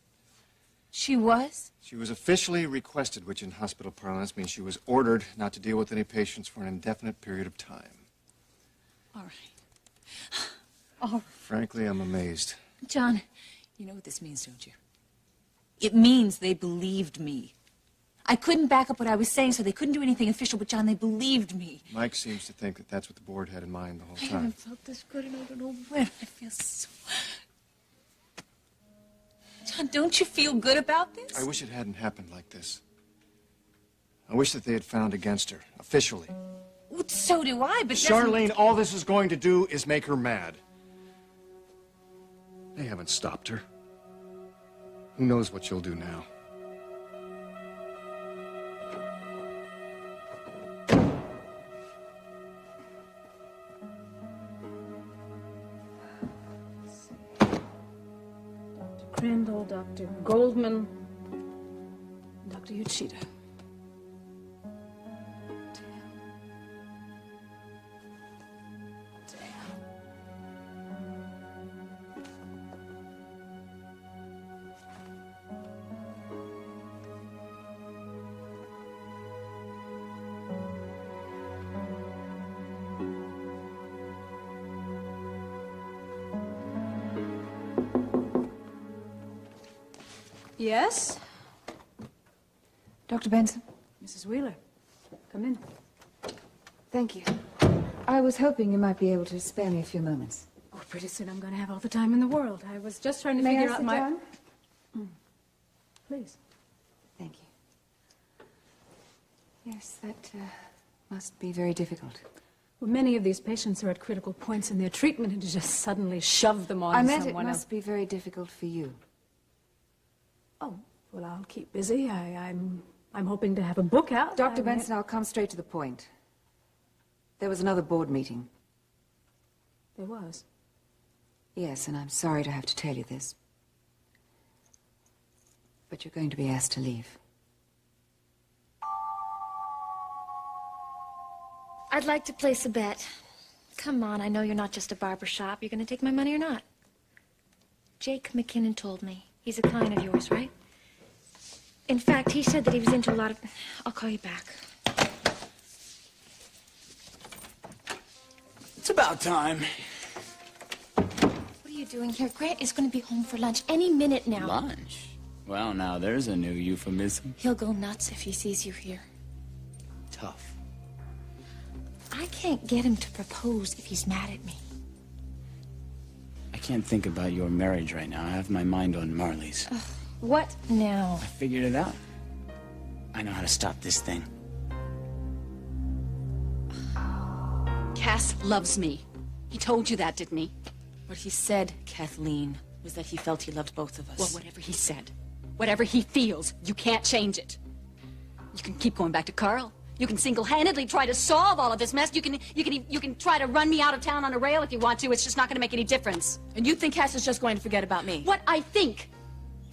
She was? She was officially requested, which in hospital parlance means she was ordered not to deal with any patients for an indefinite period of time. All right. Oh, Frankly, I'm amazed. John, you know what this means, don't you? It means they believed me. I couldn't back up what I was saying, so they couldn't do anything official, but John, they believed me. Mike seems to think that that's what the board had in mind the whole I time. haven't felt this good in I don't know when. I feel so... John, don't you feel good about this? I wish it hadn't happened like this. I wish that they had found against her, officially. Well, so do I, but Charlene, all this is going to do is make her mad. They haven't stopped her. Who knows what she'll do now? Crandall, Dr. Goldman, Dr. Uchida. Yes? Dr. Benson? Mrs. Wheeler, come in. Thank you. I was hoping you might be able to spare me a few moments. Oh, pretty soon I'm going to have all the time in the world. I was just trying to May I figure out sit my... down? Please. Thank you. Yes, that must be very difficult. Well, many of these patients are at critical points in their treatment, and to just suddenly shove them on I meant it someone else. must be very difficult for you. Oh, well, I'll keep busy. I'm hoping to have a book out. Dr. Benson, I'll come straight to the point. There was another board meeting. There was? Yes, and I'm sorry to have to tell you this. But you're going to be asked to leave. I'd like to place a bet. Come on, I know you're not just a barber shop. You're going to take my money or not? Jake McKinnon told me. He's a client of yours, right? In fact, he said that he was into a lot of... I'll call you back. It's about time. What are you doing here? Grant is going to be home for lunch any minute now. Lunch? Well, now there's a new euphemism. He'll go nuts if he sees you here. Tough. I can't get him to propose if he's mad at me. I can't think about your marriage right now. I have my mind on Marley's. Ugh, what now? I figured it out. I know how to stop this thing. Cass loves me. He told you that, didn't he? What he said, Kathleen, was that he felt he loved both of us. Well, whatever he said, whatever he feels, you can't change it. You can keep going back to Carl. You can single-handedly try to solve all of this mess. You can try to run me out of town on a rail if you want to. It's just not going to make any difference. And you think Cass is just going to forget about me? What I think,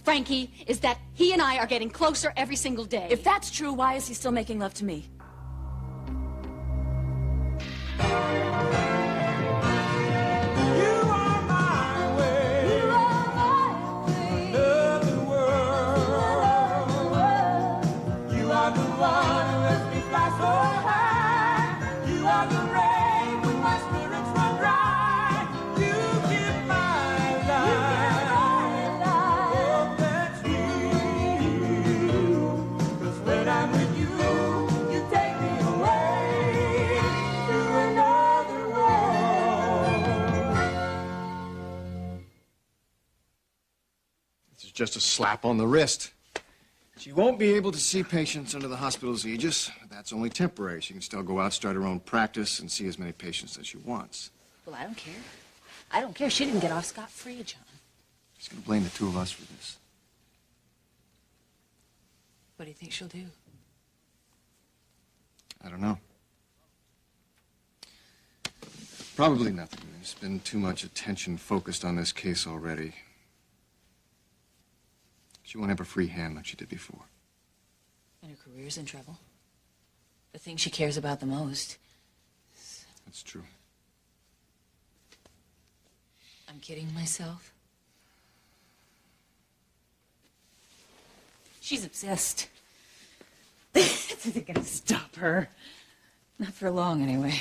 Frankie, is that he and I are getting closer every single day. If that's true, why is he still making love to me? Just a slap on the wrist. She won't be able to see patients under the hospital's aegis. That's only temporary. She can still go out, start her own practice, and see as many patients as she wants. Well, I don't care. I don't care. She didn't get off scot-free, John. She's gonna blame the two of us for this. What do you think she'll do? I don't know. Probably nothing. There's been too much attention focused on this case already. She won't have a free hand like she did before. And her career's in trouble. The thing she cares about the most. That's true. I'm kidding myself. She's obsessed. This isn't gonna stop her. Not for long, anyway.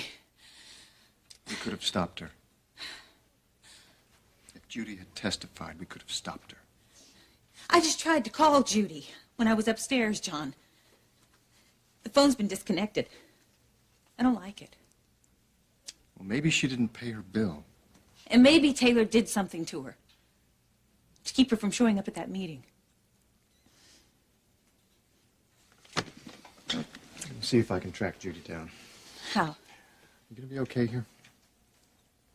We could have stopped her. If Judy had testified, we could have stopped her. I just tried to call Judy when I was upstairs, John. The phone's been disconnected. I don't like it. Well, maybe she didn't pay her bill. And maybe Taylor did something to her to keep her from showing up at that meeting. Let me see if I can track Judy down. How? You gonna be okay here?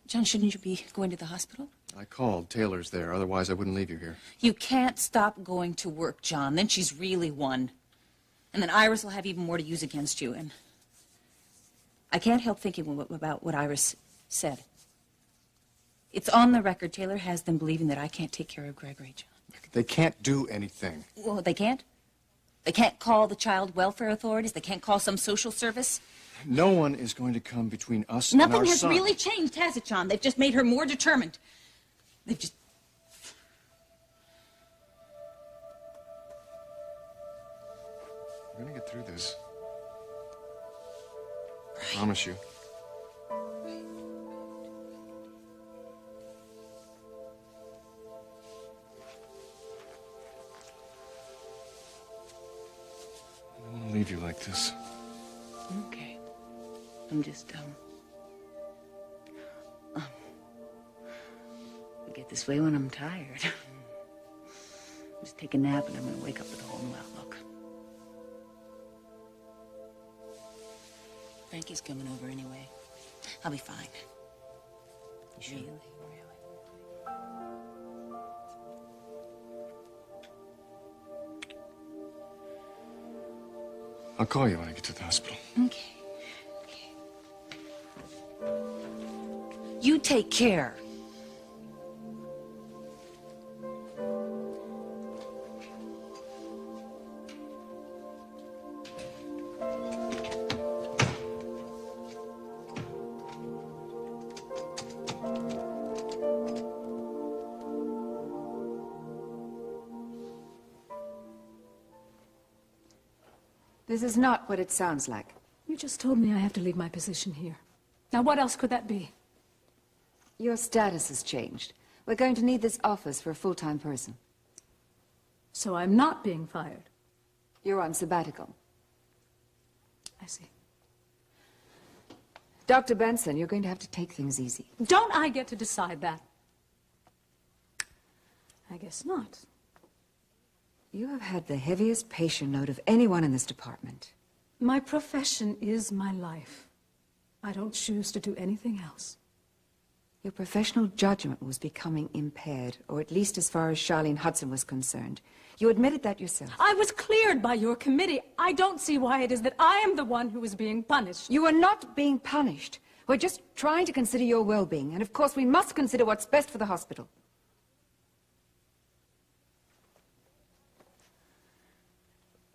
John, shouldn't you be going to the hospital? I called. Taylor's there. Otherwise, I wouldn't leave you here. You can't stop going to work, John. Then she's really won. And then Iris will have even more to use against you. And I can't help thinking about what Iris said. It's on the record. Taylor has them believing that I can't take care of Gregory, John. They can't do anything. Well, they can't? They can't call the child welfare authorities? They can't call some social service? No one is going to come between us and our son. Nothing has really changed, has it, John? They've just made her more determined. They've just... We're gonna get through this. I promise you. I don't want to leave you like this. Okay. I'm just, I get this way when I'm tired. Just take a nap and I'm gonna wake up with a whole new outlook. Frankie's coming over anyway. I'll be fine. Sure. Really? I'll call you when I get to the hospital. Okay. You take care. This is not what it sounds like. You just told me I have to leave my position here. Now, what else could that be? Your status has changed. We're going to need this office for a full-time person. So I'm not being fired. You're on sabbatical. I see. Dr. Benson, you're going to have to take things easy. Don't I get to decide that? I guess not. You have had the heaviest patient load of anyone in this department. My profession is my life. I don't choose to do anything else. Your professional judgment was becoming impaired, or at least as far as Charlene Hudson was concerned. You admitted that yourself. I was cleared by your committee. I don't see why it is that I am the one who is being punished. You are not being punished. We're just trying to consider your well-being, and of course we must consider what's best for the hospital.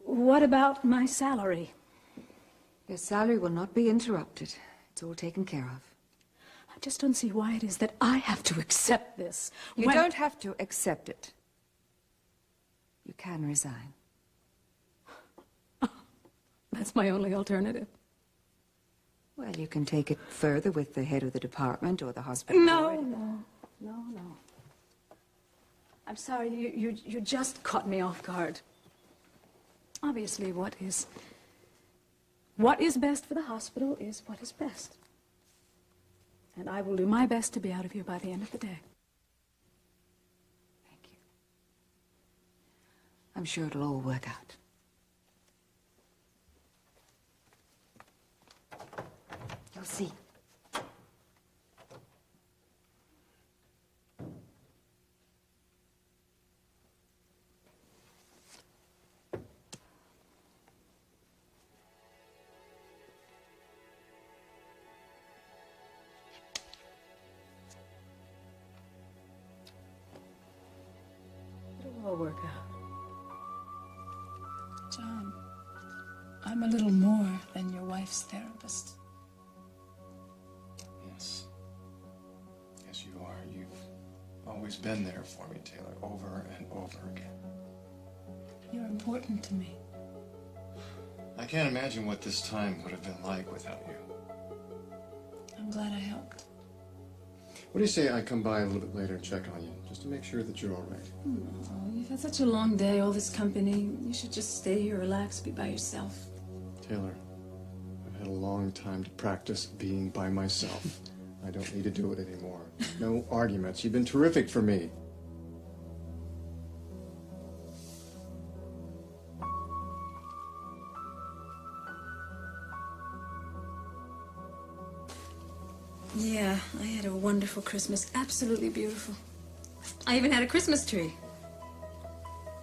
What about my salary? Your salary will not be interrupted. It's all taken care of. I just don't see why it is that I have to accept this. You don't have to accept it. You can resign. That's my only alternative. Well, you can take it further with the head of the department or the hospital. No. I'm sorry, you just caught me off guard. Obviously, what is best for the hospital is what is best. And I will do my best to be out of here by the end of the day. Thank you. I'm sure it'll all work out. You'll see. It'll all work out. John, I'm a little more than your wife's therapist. Yes. Yes, you are. You've always been there for me, Taylor, over and over again. You're important to me. I can't imagine what this time would have been like without you. I'm glad I helped. What do you say I come by a little bit later and check on you, just to make sure that you're all right? Oh, you've had such a long day, all this company. You should just stay here, relax, be by yourself. Taylor, I've had a long time to practice being by myself. I don't need to do it anymore. No arguments. You've been terrific for me. Yeah, I had a wonderful Christmas. Absolutely beautiful. I even had a Christmas tree.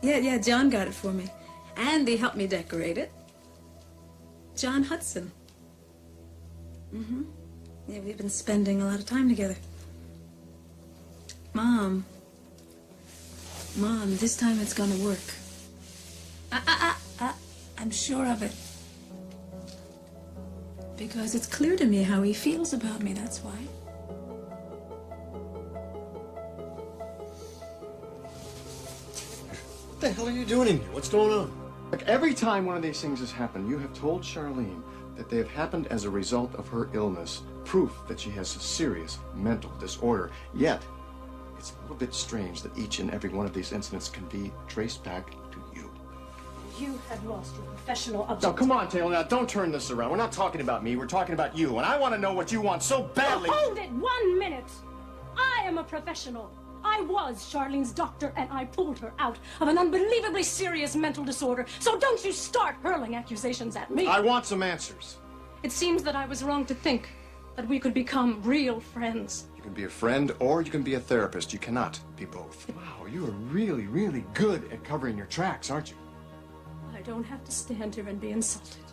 Yeah, John got it for me. And he helped me decorate it. John Hudson. Mm-hmm. Yeah, we've been spending a lot of time together. Mom, this time it's gonna work. I'm sure of it. Because it's clear to me how he feels about me, that's why. What the hell are you doing in here? What's going on? Like every time one of these things has happened, you have told Charlene that they have happened as a result of her illness, proof that she has a serious mental disorder. Yet, it's a little bit strange that each and every one of these incidents can be traced back to you. You have lost your professional object. Now, come on, Taylor, now don't turn this around. We're not talking about me, we're talking about you, and I want to know what you want so badly. Oh, hold it 1 minute! I am a professional. I was Charlene's doctor, and I pulled her out of an unbelievably serious mental disorder. So don't you start hurling accusations at me. I want some answers. It seems that I was wrong to think that we could become real friends. You can be a friend or you can be a therapist. You cannot be both. Wow, you are really, really good at covering your tracks, aren't you? I don't have to stand here and be insulted.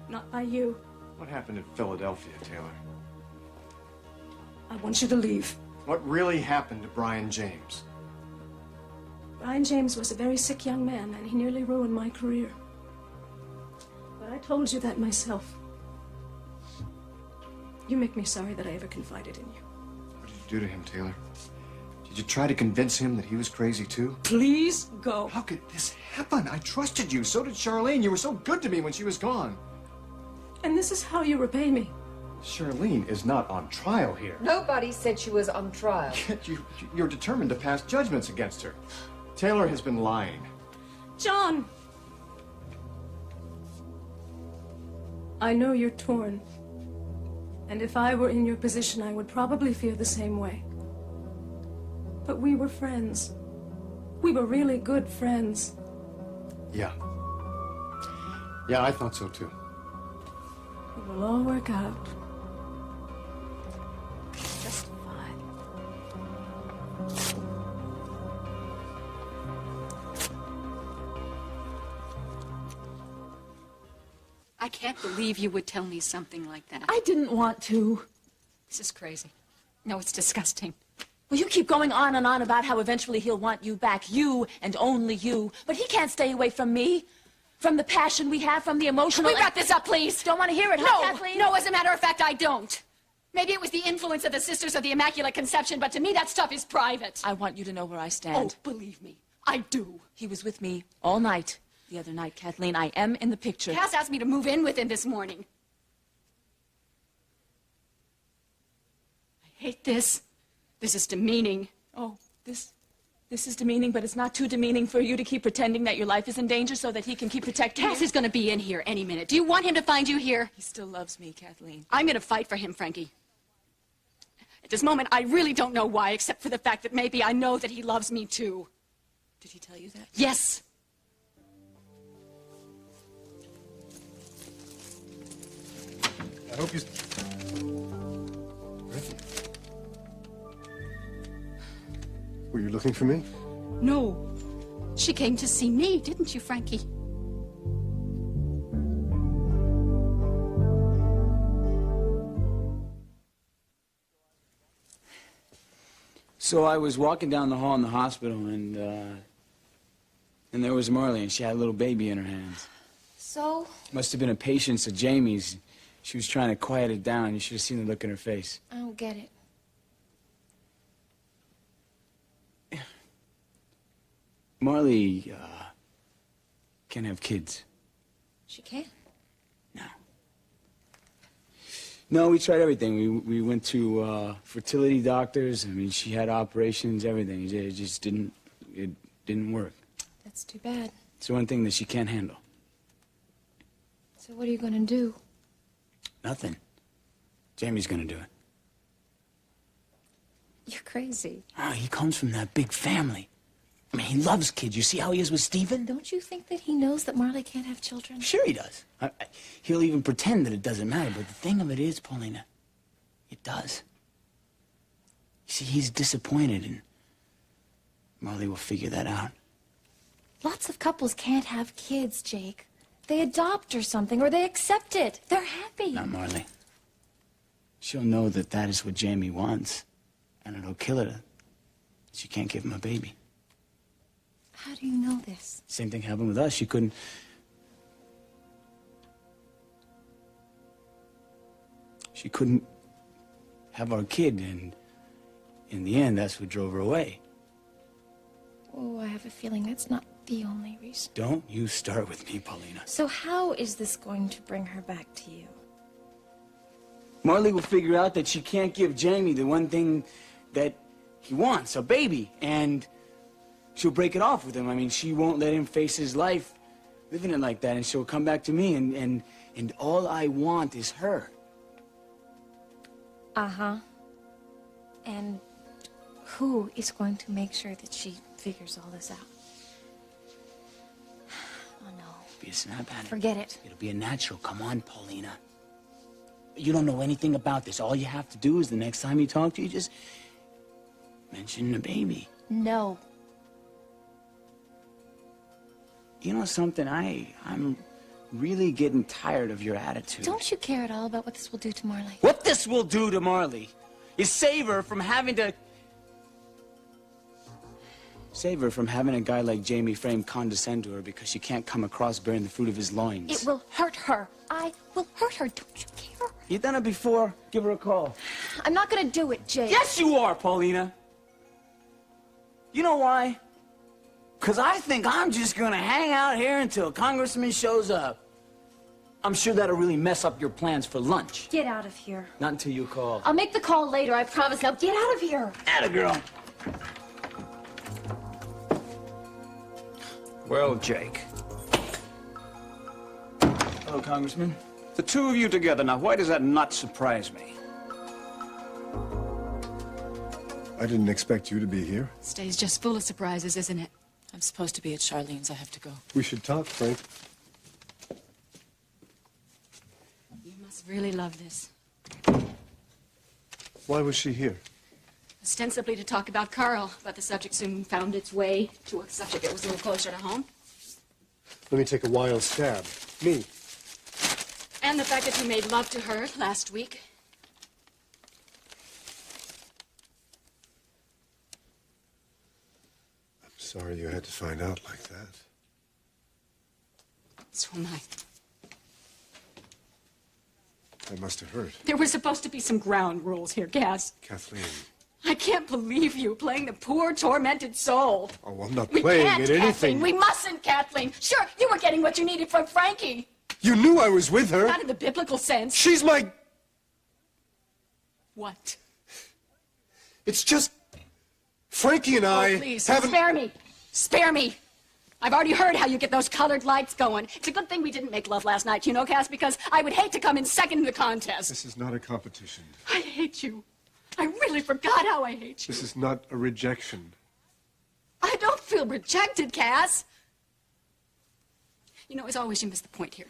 Not by you. What happened in Philadelphia, Taylor? I want you to leave. What really happened to Brian James? Brian James was a very sick young man, and he nearly ruined my career. But I told you that myself. You make me sorry that I ever confided in you. What did you do to him, Taylor? Did Did you try to convince him that he was crazy too? Please go. How could this happen? I trusted you. So did Charlene. You were so good to me when she was gone. And this is how you repay me. Charlene is not on trial here. Nobody said she was on trial. Yet you're determined to pass judgments against her. Taylor has been lying. John! I know you're torn. And if I were in your position, I would probably feel the same way. But we were friends. We were really good friends. Yeah. Yeah, I thought so too. It will all work out. Just fine. I can't believe you would tell me something like that. I didn't want to. This is crazy. No, it's disgusting. Well, you keep going on and on about how eventually he'll want you back, you and only you. But he can't stay away from me, from the passion we have, from the emotional... Can we wrap this up, please? Don't want to hear it, No, huh, Kathleen? no, as a matter of fact, I don't. Maybe it was the influence of the Sisters of the Immaculate Conception, but to me that stuff is private. I want you to know where I stand. Oh, believe me, I do. He was with me all night. The other night, Kathleen, I am in the picture. Cass asked me to move in with him this morning. I hate this. This is demeaning. Oh, this is demeaning, but it's not too demeaning for you to keep pretending that your life is in danger so that he can keep protecting Cass you. is going to be in here any minute. Do you want him to find you here? He still loves me, Kathleen. I'm going to fight for him, Frankie. At this moment, I really don't know why, except for the fact that maybe I know that he loves me too. Did he tell you that? Yes. I hope you... Were you looking for me? No. She came to see me, didn't you, Frankie? So I was walking down the hall in the hospital, and there was Marley, and she had a little baby in her hands. So? Must have been a patient of Jamie's. She was trying to quiet it down. You should have seen the look in her face. I don't get it. Marley, can't have kids. She can. No, we tried everything. We went to fertility doctors. I mean, she had operations, everything. It just didn't work. That's too bad. It's the one thing that she can't handle. So what are you going to do? Nothing. Jamie's gonna do it. You're crazy. Oh, he comes from that big family. I mean, he loves kids. You see how he is with Stephen? Don't you think that he knows that Marley can't have children? Sure he does. He'll even pretend that it doesn't matter. But the thing of it is, Paulina, it does. You see, he's disappointed, and Marley will figure that out. Lots of couples can't have kids, Jake. They adopt or something, or they accept it. They're happy. Not Marley. She'll know that that is what Jamie wants, and it'll kill her that she can't give him a baby. How do you know this? Same thing happened with us. She couldn't... She couldn't have our kid, and in the end, that's what drove her away. Oh, I have a feeling that's not the only reason. Don't you start with me, Paulina. So how is this going to bring her back to you? Marley will figure out that she can't give Jamie the one thing that he wants, a baby, and she'll break it off with him. I mean, she won't let him face his life living it like that, and she'll come back to me, and all I want is her. Uh-huh. And who is going to make sure that she figures all this out? Oh, no. Be a snap at it. Forget it. It'll be a natural. Come on, Paulina. You don't know anything about this. All you have to do is the next time you talk to you, just mention the baby. No. You know something? I'm really getting tired of your attitude. Don't you care at all about what this will do to Marley? What this will do to Marley is save her from having a guy like Jamie Frame condescend to her because she can't come across bearing the fruit of his loins. It will hurt her. I will hurt her. Don't you care? You've done it before. Give her a call. I'm not going to do it, Jake. Yes, you are, Paulina. You know why? Because I think I'm just gonna hang out here until a congressman shows up. I'm sure that'll really mess up your plans for lunch. Get out of here. Not until you call. I'll make the call later, I promise. Now get out of here. Atta girl. Well, Jake. Hello, Congressman. The two of you together, now why does that not surprise me? I didn't expect you to be here. This day's just full of surprises, isn't it? I'm supposed to be at Charlene's. I have to go. We should talk, Frank. You must really love this. Why was she here? Ostensibly to talk about Carl, but the subject soon found its way to a subject that was a little closer to home. Let me take a wild stab. Me. And the fact that you made love to her last week. I'm sorry you had to find out like that. So am I. That must have hurt. There were supposed to be some ground rules here, Cass. Kathleen. I can't believe you playing the poor, tormented soul. Oh, I'm not We playing can't, at anything. Kathleen. We mustn't, Kathleen. Sure, you were getting what you needed from Frankie. You knew I was with her. Not in the biblical sense. She's my... What? It's just... Frankie and I Please, haven't... spare me. Spare me. I've already heard how you get those colored lights going. It's a good thing we didn't make love last night, you know, Cass, because I would hate to come in second in the contest. This is not a competition. I hate you. I really forgot how I hate you. This is not a rejection. I don't feel rejected, Cass. You know, as always, you miss the point here.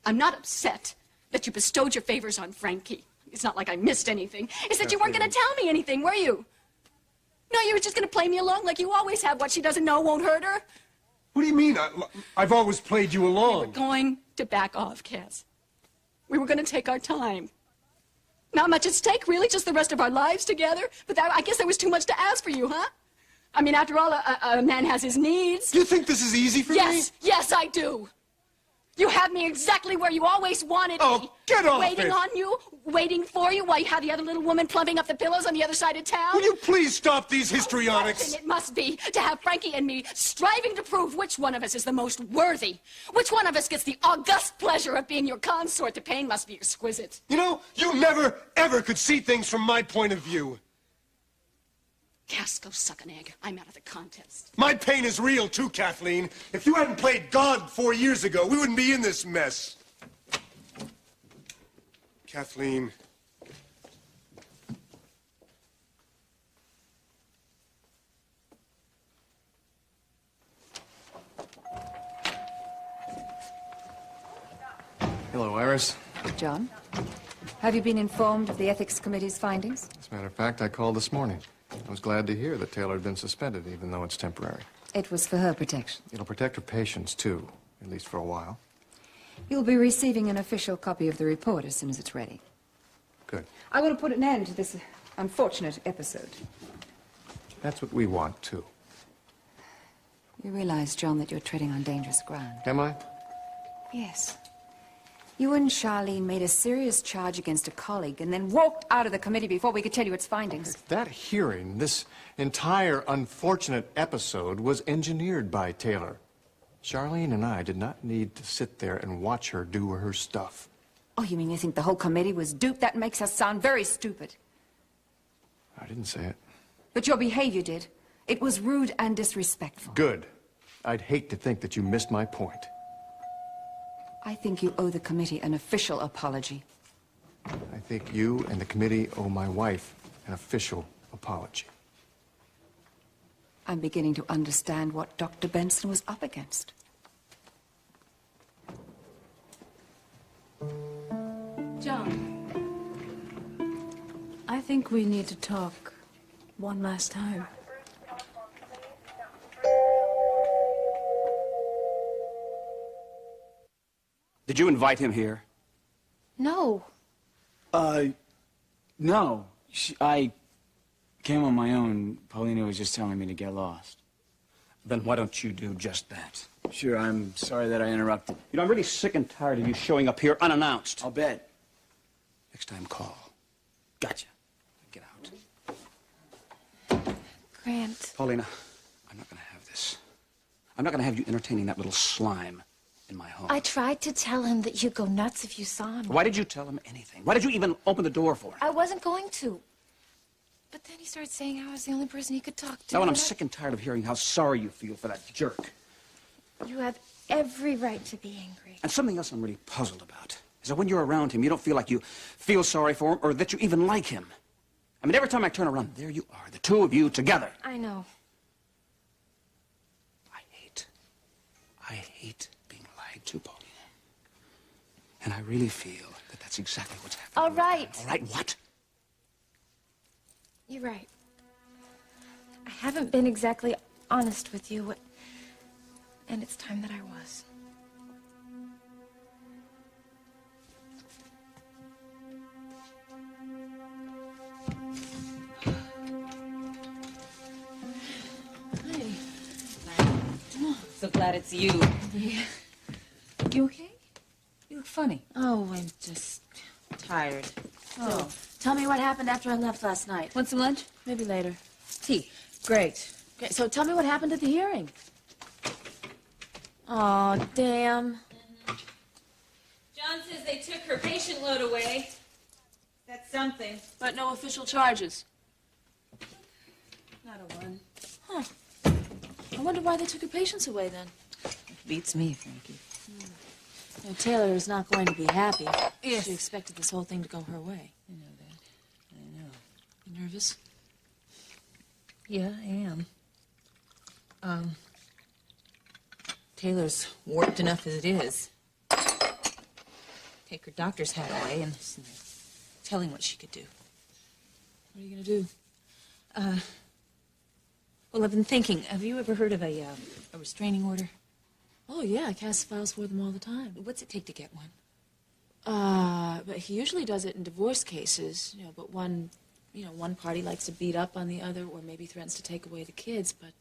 I'm not upset that you bestowed your favors on Frankie. It's not like I missed anything. It's that you weren't going to tell me anything, were you? No, you were just going to play me along like you always have. What she doesn't know won't hurt her. What do you mean? I've always played you We along. were going to back off, Cass. We were going to take our time. Not much at stake, really, just the rest of our lives together. But I guess that was too much to ask for you, huh? I mean, after all, a man has his needs. You think this is easy for me? Yes, I do. You have me exactly where you always wanted me. Oh, get off Waiting it. on you, waiting for you, while you have the other little woman plumping up the pillows on the other side of town. Will you please stop these histrionics? And it must be to have Frankie and me striving to prove which one of us is the most worthy. Which one of us gets the august pleasure of being your consort. The pain must be exquisite. You know, you never, ever could see things from my point of view. Cass, go suck an egg. I'm out of the contest. My pain is real, too, Kathleen. If you hadn't played God 4 years ago, we wouldn't be in this mess. Kathleen. Hello, Iris. John, have you been informed of the Ethics Committee's findings? As a matter of fact, I called this morning. I was glad to hear that Taylor had been suspended, even though it's temporary. It was for her protection. It'll protect her patients, too, at least for a while. You'll be receiving an official copy of the report as soon as it's ready. Good. I want to put an end to this unfortunate episode. That's what we want, too. You realize, John, that you're treading on dangerous ground. Am I? Yes. You and Charlene made a serious charge against a colleague and then walked out of the committee before we could tell you its findings. That hearing, this entire unfortunate episode, was engineered by Taylor. Charlene and I did not need to sit there and watch her do her stuff. Oh, you mean you think the whole committee was duped? That makes us sound very stupid. I didn't say it. But your behavior did. It was rude and disrespectful. Good. I'd hate to think that you missed my point. I think you owe the committee an official apology. I think you and the committee owe my wife an official apology. I'm beginning to understand what Dr. Benson was up against. John, I think we need to talk one last time. Did you invite him here? No. No. I came on my own. Paulina was just telling me to get lost. Then why don't you do just that? Sure, I'm sorry that I interrupted. You know, I'm really sick and tired of you showing up here unannounced. I'll bet. Next time, call. Gotcha. Get out. Grant. Paulina, I'm not going to have this. I'm not going to have you entertaining that little slime in my home. I tried to tell him that you'd go nuts if you saw him. Why did you tell him anything? Why did you even open the door for him? I wasn't going to. But then he started saying I was the only person he could talk to. Now, I'm sick and tired of hearing how sorry you feel for that jerk. You have every right to be angry. And something else I'm really puzzled about is that when you're around him, you don't feel like you feel sorry for him or that you even like him. I mean, every time I turn around, there you are, the two of you together. I know. I hate being lied to, Paulina. And I really feel that that's exactly what's happening. All right. All right, what? You're right. I haven't been exactly honest with you, and it's time that I was. So glad it's you. Yeah. You okay? You look funny. Oh, I'm just tired. Oh. So, tell me what happened after I left last night. Want some lunch? Maybe later. Tea. Great. So tell me what happened at the hearing. Oh, damn. John says they took her patient load away. That's something. But no official charges. Not a one. Huh. I wonder why they took her patients away then. Beats me, Frankie. You know, Taylor is not going to be happy. Yes. She expected this whole thing to go her way. I know that. I know. You nervous? Yeah, I am. Taylor's warped enough as it is. Take her doctor's hat away and tell him what she could do. What are you going to do? Well, I've been thinking, have you ever heard of a restraining order? Oh, yeah, Cass files for them all the time. What's it take to get one? But he usually does it in divorce cases, you know, but one party likes to beat up on the other or maybe threatens to take away the kids, but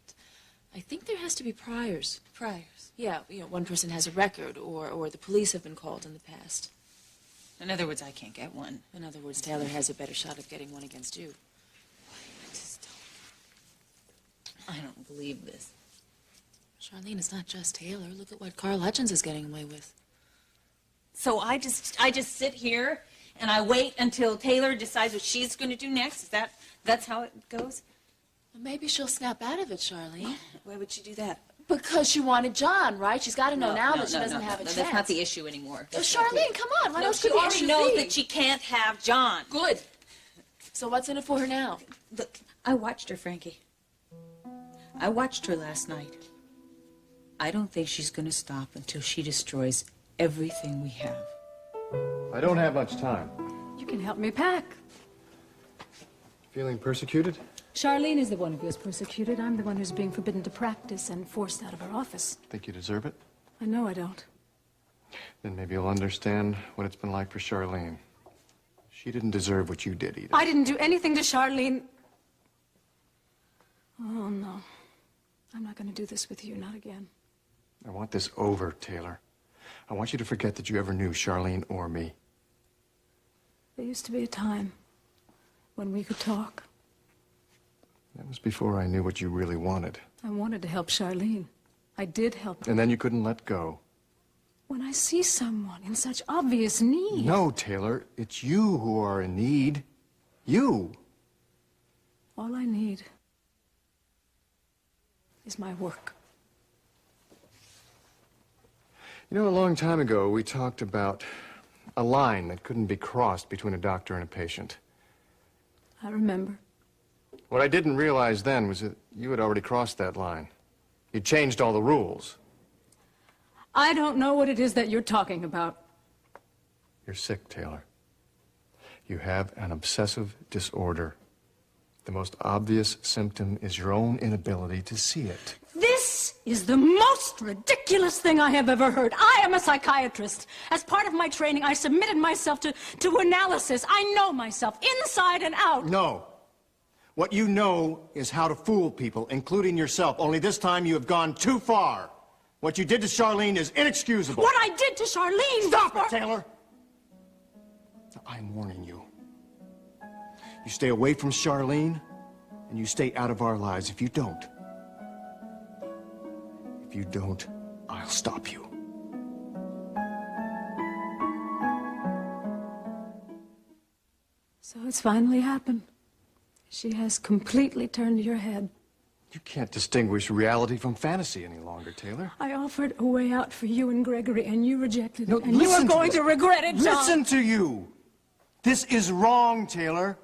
I think there has to be priors. Priors? Yeah, you know, one person has a record or the police have been called in the past. In other words, I can't get one. In other words, Taylor has a better shot of getting one against you. I don't believe this. Charlene, it's not just Taylor. Look at what Carl Hutchins is getting away with. So I just sit here and I wait until Taylor decides what she's going to do next? That's how it goes? Well, maybe she'll snap out of it, Charlene. Why would she do that? Because she wanted John, right? She's got to know now that she doesn't have a chance. That's not the issue anymore. Well, Charlene, come on. What else she could the already issue knows be? that she can't have John. Good. So what's in it for her now? Look, I watched her, Frankie. I watched her last night. I don't think she's going to stop until she destroys everything we have. I don't have much time. You can help me pack. Feeling persecuted? Charlene is the one who feels persecuted. I'm the one who's being forbidden to practice and forced out of her office. Think you deserve it? I know I don't. Then maybe you'll understand what it's been like for Charlene. She didn't deserve what you did, Edith. I didn't do anything to Charlene. Oh, no. I'm not going to do this with you, not again. I want this over, Taylor. I want you to forget that you ever knew Charlene or me. There used to be a time when we could talk. That was before I knew what you really wanted. I wanted to help Charlene. I did help her. And then you couldn't let go. When I see someone in such obvious need... No, Taylor. It's you who are in need. You. All I need is my work. You know, a long time ago, we talked about a line that couldn't be crossed between a doctor and a patient. I remember. What I didn't realize then was that you had already crossed that line. You'd changed all the rules. I don't know what it is that you're talking about. You're sick, Taylor. You have an obsessive disorder. The most obvious symptom is your own inability to see it. This is the most ridiculous thing I have ever heard. I am a psychiatrist. As part of my training, I submitted myself to analysis. I know myself inside and out. No. What you know is how to fool people, including yourself. Only this time you have gone too far. What you did to Charlene is inexcusable. What I did to Charlene... Stop it, Taylor! I'm warning you. You stay away from Charlene, and you stay out of our lives. If you don't, I'll stop you. So it's finally happened. She has completely turned your head. You can't distinguish reality from fantasy any longer, Taylor. I offered a way out for you and Gregory, and you rejected it. No, and you are listen to going me. to regret it, John. Listen to you. This is wrong, Taylor.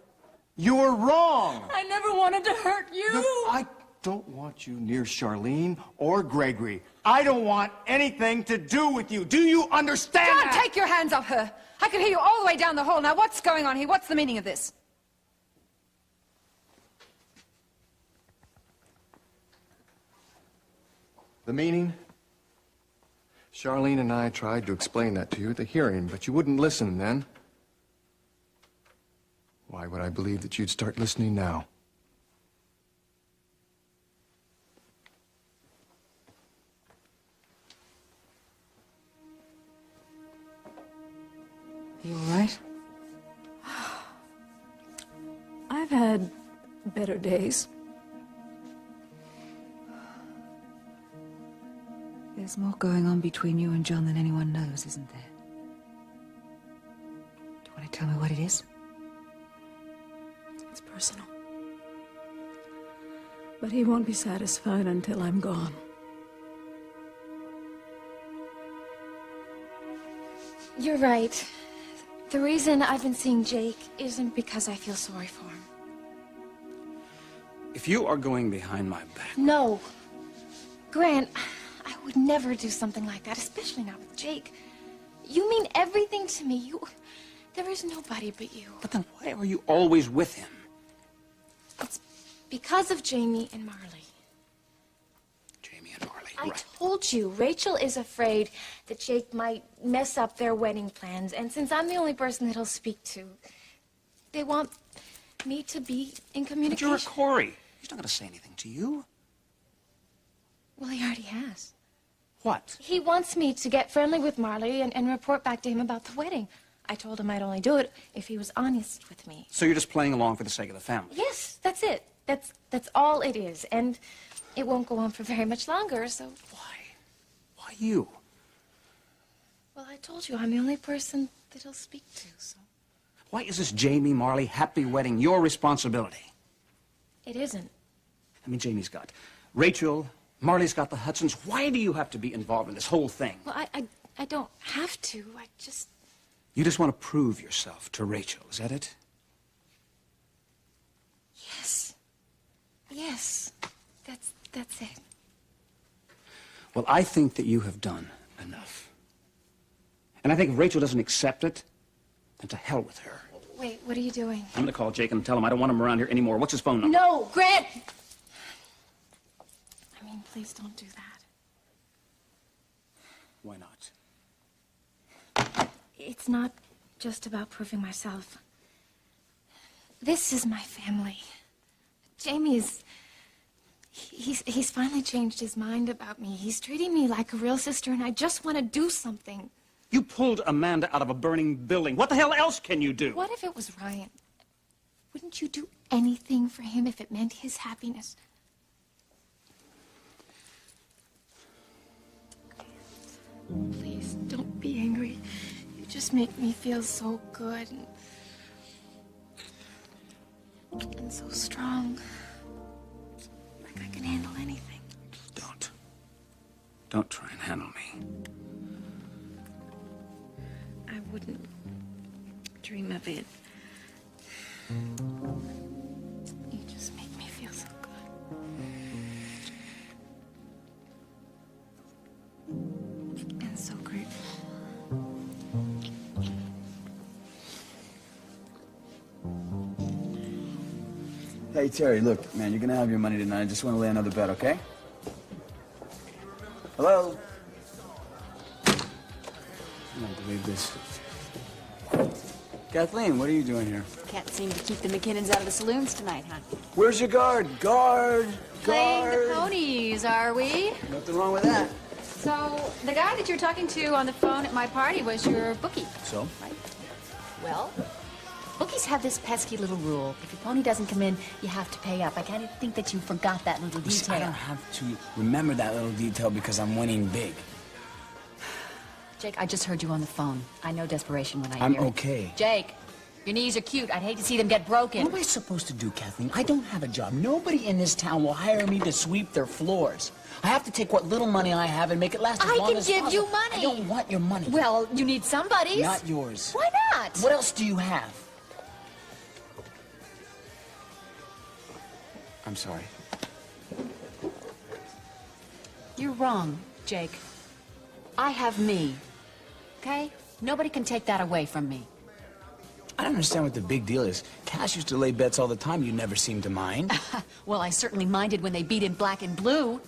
You're wrong. I never wanted to hurt you. Look, I don't want you near Charlene or Gregory. I don't want anything to do with you. Do you understand John, that? take your hands off her. I can hear you all the way down the hall. Now, what's going on here? What's the meaning of this? The meaning? Charlene and I tried to explain that to you at the hearing, but you wouldn't listen then. Why would I believe that you'd start listening now? You all right? I've had better days. There's more going on between you and John than anyone knows, isn't there? Do you want to tell me what it is? It's personal. But he won't be satisfied until I'm gone. You're right. The reason I've been seeing Jake isn't because I feel sorry for him. If you are going behind my back... No. Grant, I would never do something like that, especially not with Jake. You mean everything to me. There is nobody but you. But then why are you always with him? It's because of Jamie and Marley. Jamie and Marley, I right. told you, Rachel is afraid that Jake might mess up their wedding plans, and since I'm the only person that he'll speak to, they want me to be in communication. But you're a Corey. He's not going to say anything to you. Well, he already has. What? He wants me to get friendly with Marley and report back to him about the wedding. I told him I'd only do it if he was honest with me. So you're just playing along for the sake of the family? Yes, that's it. That's all it is, and it won't go on for very much longer, so... Why you? Well, I told you, I'm the only person that he'll speak to, so... Why is this Jamie, Marley, happy wedding your responsibility? It isn't. I mean, Jamie's got Rachel, Marley's got the Hudsons. Why do you have to be involved in this whole thing? Well, I don't have to. I just... You just want to prove yourself to Rachel, is that it? Yes. Yes. That's it. Well, I think that you have done enough. And I think if Rachel doesn't accept it, then to hell with her. Wait, what are you doing? I'm going to call Jake and tell him I don't want him around here anymore. What's his phone number? No, Grant! I mean, please don't do that. Why not? It's not just about proving myself. This is my family. Jamie is... He's finally changed his mind about me. He's treating me like a real sister, and I just want to do something. You pulled Amanda out of a burning building. What the hell else can you do? What if it was Ryan? Wouldn't you do anything for him if it meant his happiness? Please, don't be angry. You just make me feel so good and so strong. Like I can handle anything. Don't. Don't try and handle me. I wouldn't dream of it. You just make me feel so good. And so grateful. Hey, Terry, look, man, you're gonna have your money tonight. I just want to lay another bet, okay? Hello? I don't believe this. Kathleen, what are you doing here? Can't seem to keep the McKinnons out of the saloons tonight, huh? Where's your guard? Guard! Playing Guard! the ponies, are we? Nothing wrong with that. So, the guy that you're talking to on the phone at my party was your bookie. So? Right. Well, Bookies have this pesky little rule. If your pony doesn't come in, you have to pay up. I can't think that you forgot that little You see, detail. I don't have to remember that little detail because I'm winning big. Jake, I just heard you on the phone. I know desperation when I I'm hear it. okay. Jake, your knees are cute. I'd hate to see them get broken. What am I supposed to do, Kathleen? I don't have a job. Nobody in this town will hire me to sweep their floors. I have to take what little money I have and make it last as long as possible. I can give you money. I don't want your money. Well, you need somebody's. Not yours. Why not? What else do you have? I'm sorry. You're wrong, Jake. I have me. Okay? Nobody can take that away from me. I don't understand what the big deal is. Cash used to lay bets all the time. You never seemed to mind. Well, I certainly minded when they beat him black and blue.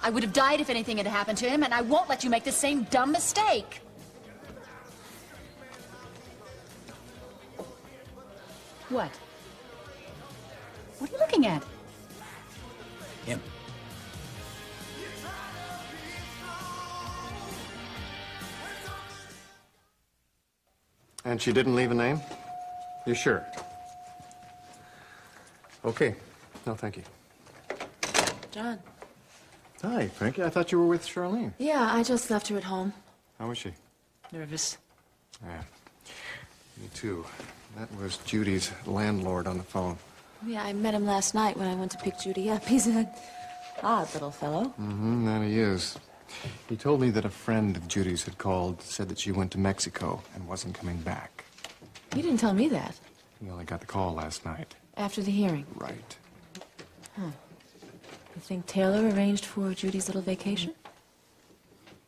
I would have died if anything had happened to him, and I won't let you make the same dumb mistake. What? What are you looking at? Him. And she didn't leave a name? You sure? Okay. No, thank you. John. Hi, Frankie. I thought you were with Charlene. Yeah, I just left her at home. How was she? Nervous. Yeah. Me too. That was Judy's landlord on the phone. Yeah, I met him last night when I went to pick Judy up. He's an odd little fellow. Mm-hmm, that he is. He told me that a friend of Judy's had called, said that she went to Mexico and wasn't coming back. You didn't tell me that. He only got the call last night. After the hearing. Right. Huh. You think Taylor arranged for Judy's little vacation?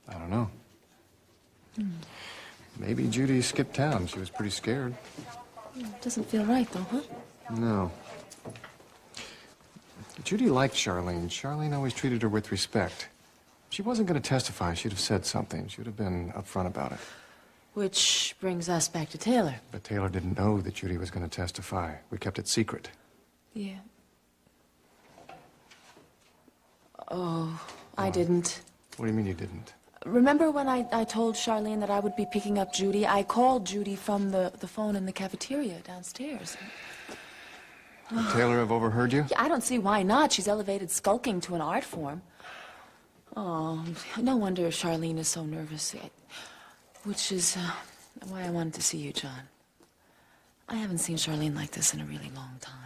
I don't know. Maybe Judy skipped town. She was pretty scared. Doesn't feel right, though, huh? No. Judy liked Charlene. Charlene always treated her with respect. If she wasn't going to testify, she'd have said something. She would have been upfront about it. Which brings us back to Taylor. But Taylor didn't know that Judy was going to testify. We kept it secret. Yeah. Oh, I didn't. What do you mean you didn't? Remember when I told Charlene that I would be picking up Judy? I called Judy from the phone in the cafeteria downstairs. Would Taylor have overheard you? Yeah, I don't see why not. She's elevated skulking to an art form. Oh, no wonder Charlene is so nervous. Which is why I wanted to see you, John. I haven't seen Charlene like this in a really long time.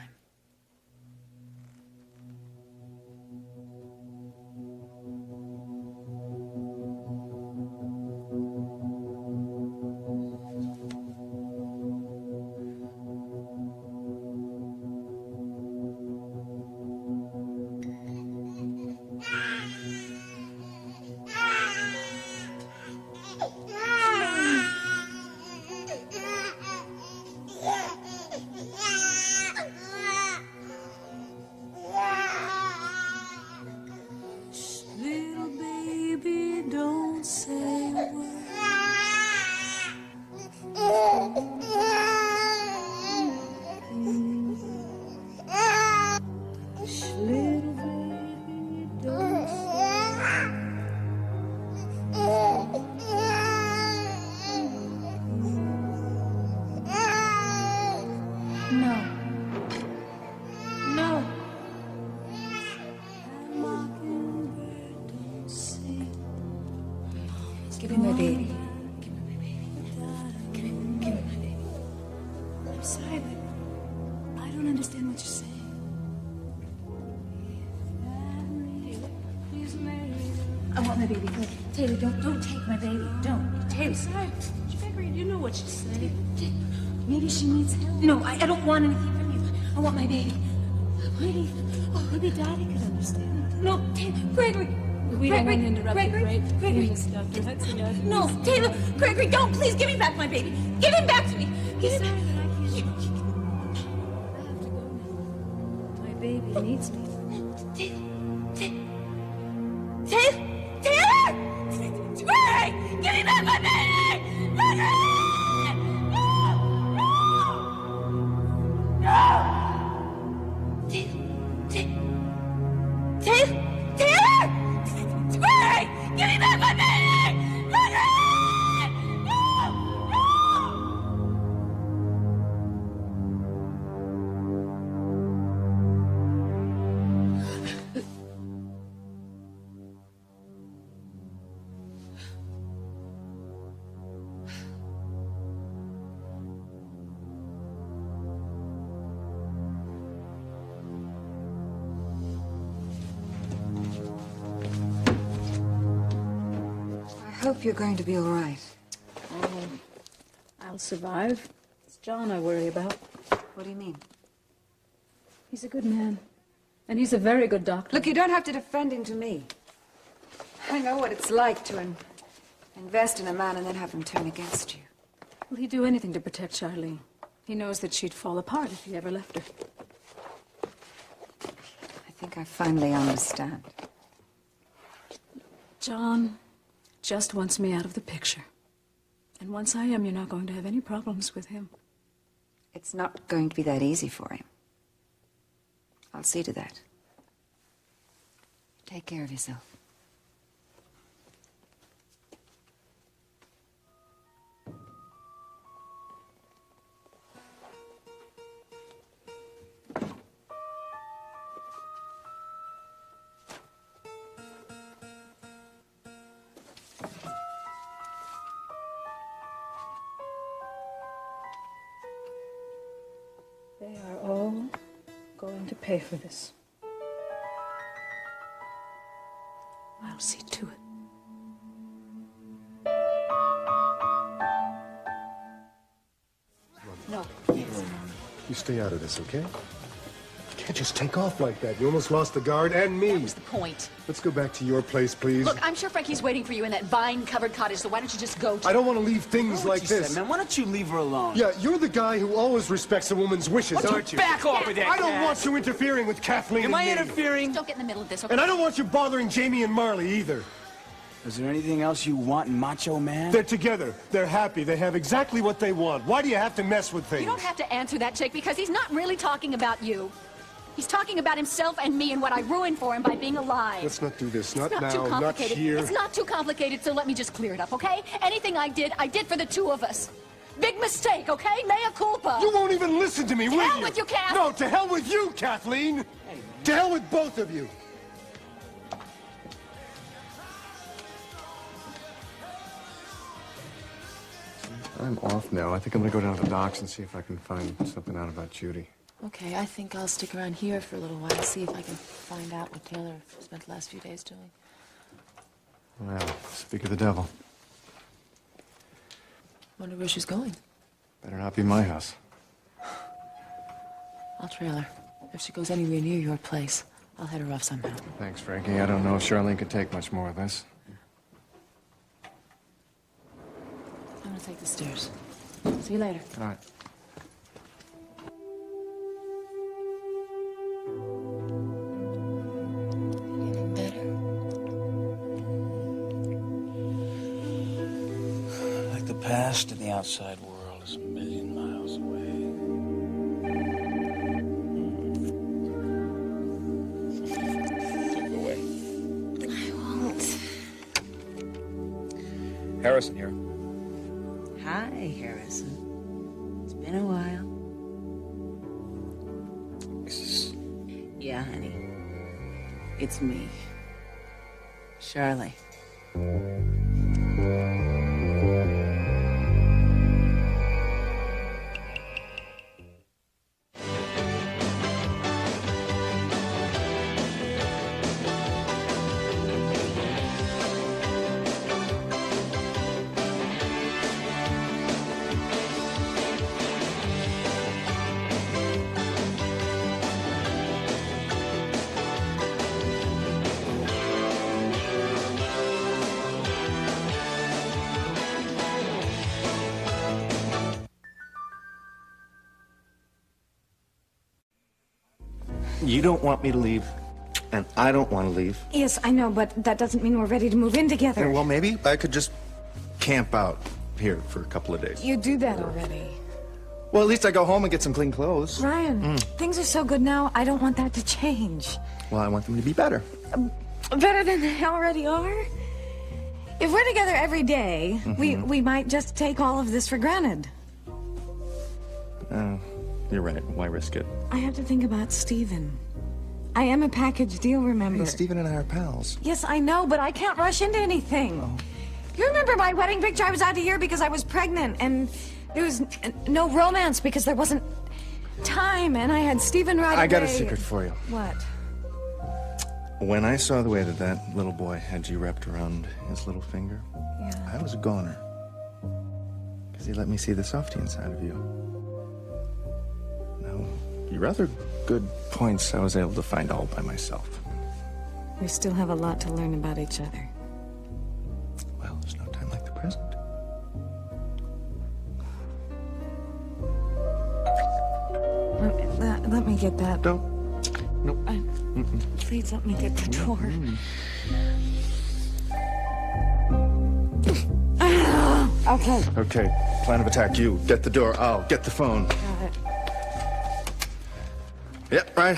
Give me my baby. Give me my baby. Give me my baby. I'm sorry, but I don't understand what you're saying. I want my baby. Taylor, don't take my baby. Don't. Taylor. Sorry. Gregory, you know what she's saying. Maybe she needs help. No, I don't want anything from you. I want my baby. Maybe Daddy could understand. No, Taylor, Gregory. We don't want to interrupt Gregory, the break. Gregory. Please, Dr. Hudson. No, Taylor, Gregory, don't. Please give me back my baby. Give him back to me. Give him back. I have to go now. My baby needs me. Taylor! Greg! Give me back my baby! Gregory! No! Taylor! Greg! Give me back my baby! Gregory! No! hope you're going to be all right. Oh, I'll survive. It's John I worry about. What do you mean? He's a good man. And he's a very good doctor. Look, you don't have to defend him to me. I know what it's like to invest in a man and then have him turn against you. Will he do anything to protect Charlene? He knows that she'd fall apart if he ever left her. I think I finally understand. John just wants me out of the picture. And once I am, you're not going to have any problems with him. It's not going to be that easy for him. I'll see to that. Take care of yourself. They are all going to pay for this. I'll see to it. No. You stay out of this, okay? You can't just take off like that. You almost lost the guard and me. That was the point. Let's go back to your place, please. Look, I'm sure Frankie's waiting for you in that vine-covered cottage, so why don't you just go to... I don't want to leave things like you this. said, man. Why don't you leave her alone? Yeah, you're the guy who always respects a woman's wishes, aren't you? Back off with that, I don't Cass. want you interfering with Kathleen Am and I me. interfering? Don't get in the middle of this, okay? And I don't want you bothering Jamie and Marley either. Is there anything else you want in Macho Man? They're together. They're happy. They have exactly what they want. Why do you have to mess with things? You don't have to answer that, Jake, because he's not really talking about you. He's talking about himself and me and what I ruined for him by being alive. Let's not do this. It's Not not now, too not complicated. here. It's not too complicated, so let me just clear it up, okay? Anything I did for the two of us. Big mistake, okay? Mea culpa. You won't even listen to me, will you? To hell with you, Kath! No, to hell with you, Kathleen! To hell with both of you! I'm off now. I think I'm gonna go down to the docks and see if I can find something out about Judy. Okay, I think I'll stick around here for a little while, see if I can find out what Taylor spent the last few days doing. Well, speak of the devil. Wonder where she's going. Better not be my house. I'll trail her. If she goes anywhere near your place, I'll head her off somehow. Thanks, Frankie. I don't know if Charlene could take much more of this. I'm gonna take the stairs. See you later. All right. Getting better? Like the past and the outside world is a million miles away. Take it away. I won't. Harrison here. Hi, Harrison. It's been a while. Yeah, honey. It's me. Charlie. You don't want me to leave, and I don't want to leave. Yes, I know, but that doesn't mean we're ready to move in together. Well, maybe I could just camp out here for a couple of days. You do that already. Well, at least I go home and get some clean clothes. Ryan, things are so good now, I don't want that to change. Well, I want them to be better. Better than they already are? If we're together every day, we might just take all of this for granted. You're right. Why risk it? I have to think about Stephen. I am a package deal, remember? Hey, Stephen and I are pals. Yes, I know, but I can't rush into anything. You remember my wedding picture? I was out of here because I was pregnant, and there was no romance because there wasn't time, and I had Stephen right away. I got a secret for you. What? When I saw the way that that little boy had you wrapped around his little finger, Yeah. I was a goner. Because he let me see the softy inside of you. Now, your other good points I was able to find all by myself. We still have a lot to learn about each other. Well, there's no time like the present. Let me get that. Nope. Please let me get the door. Okay. Okay, plan of attack. You get the door. I'll get the phone. Got it. Yep, right.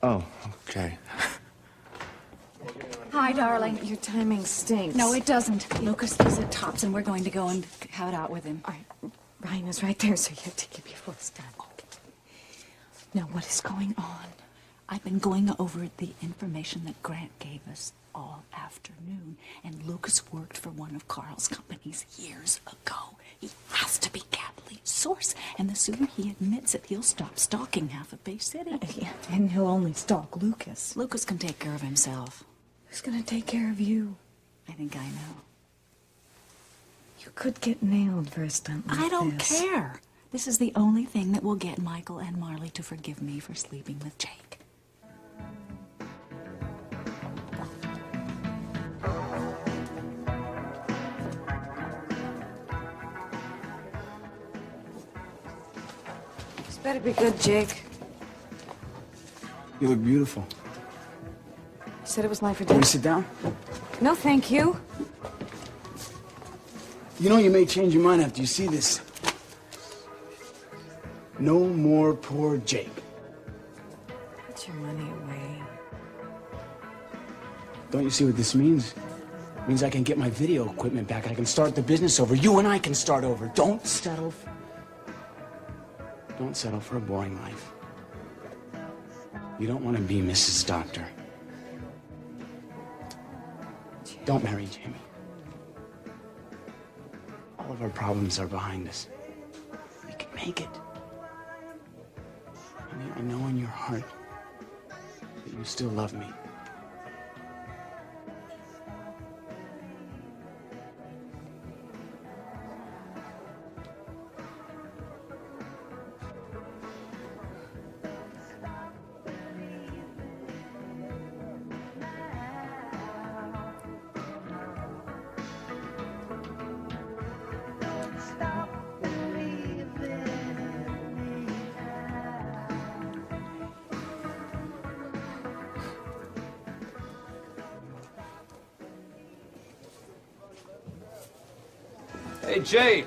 Oh, okay. Hi, darling. Your timing stinks. No, it doesn't. Lucas is at Tops, and we're going to go and have it out with him. All right. Ryan is right there, so you have to give me a full stop. Now, what is going on? I've been going over the information that Grant gave us all afternoon, and Lucas worked for one of Carl's companies years ago. He has to be Kathleen's source, and the sooner he admits it, he'll stop stalking half of Bay City. Yeah, and he'll only stalk Lucas. Lucas can take care of himself. Who's gonna take care of you? I think I know. You could get nailed for a stunt like this. I don't care. This is the only thing that will get Michael and Marley to forgive me for sleeping with Jake. This better be good, Jake. You look beautiful. You said it was life or Want to death. sit down? No, thank you. You know you may change your mind after you see this. No more poor Jake. Put your money away. Don't you see what this means? It means I can get my video equipment back. I can start the business over. You and I can start over. Don't settle for a boring life. You don't want to be Mrs. Doctor. Don't marry Jamie. All of our problems are behind us. We can make it. I know in your heart that you still love me. Hey, Jake.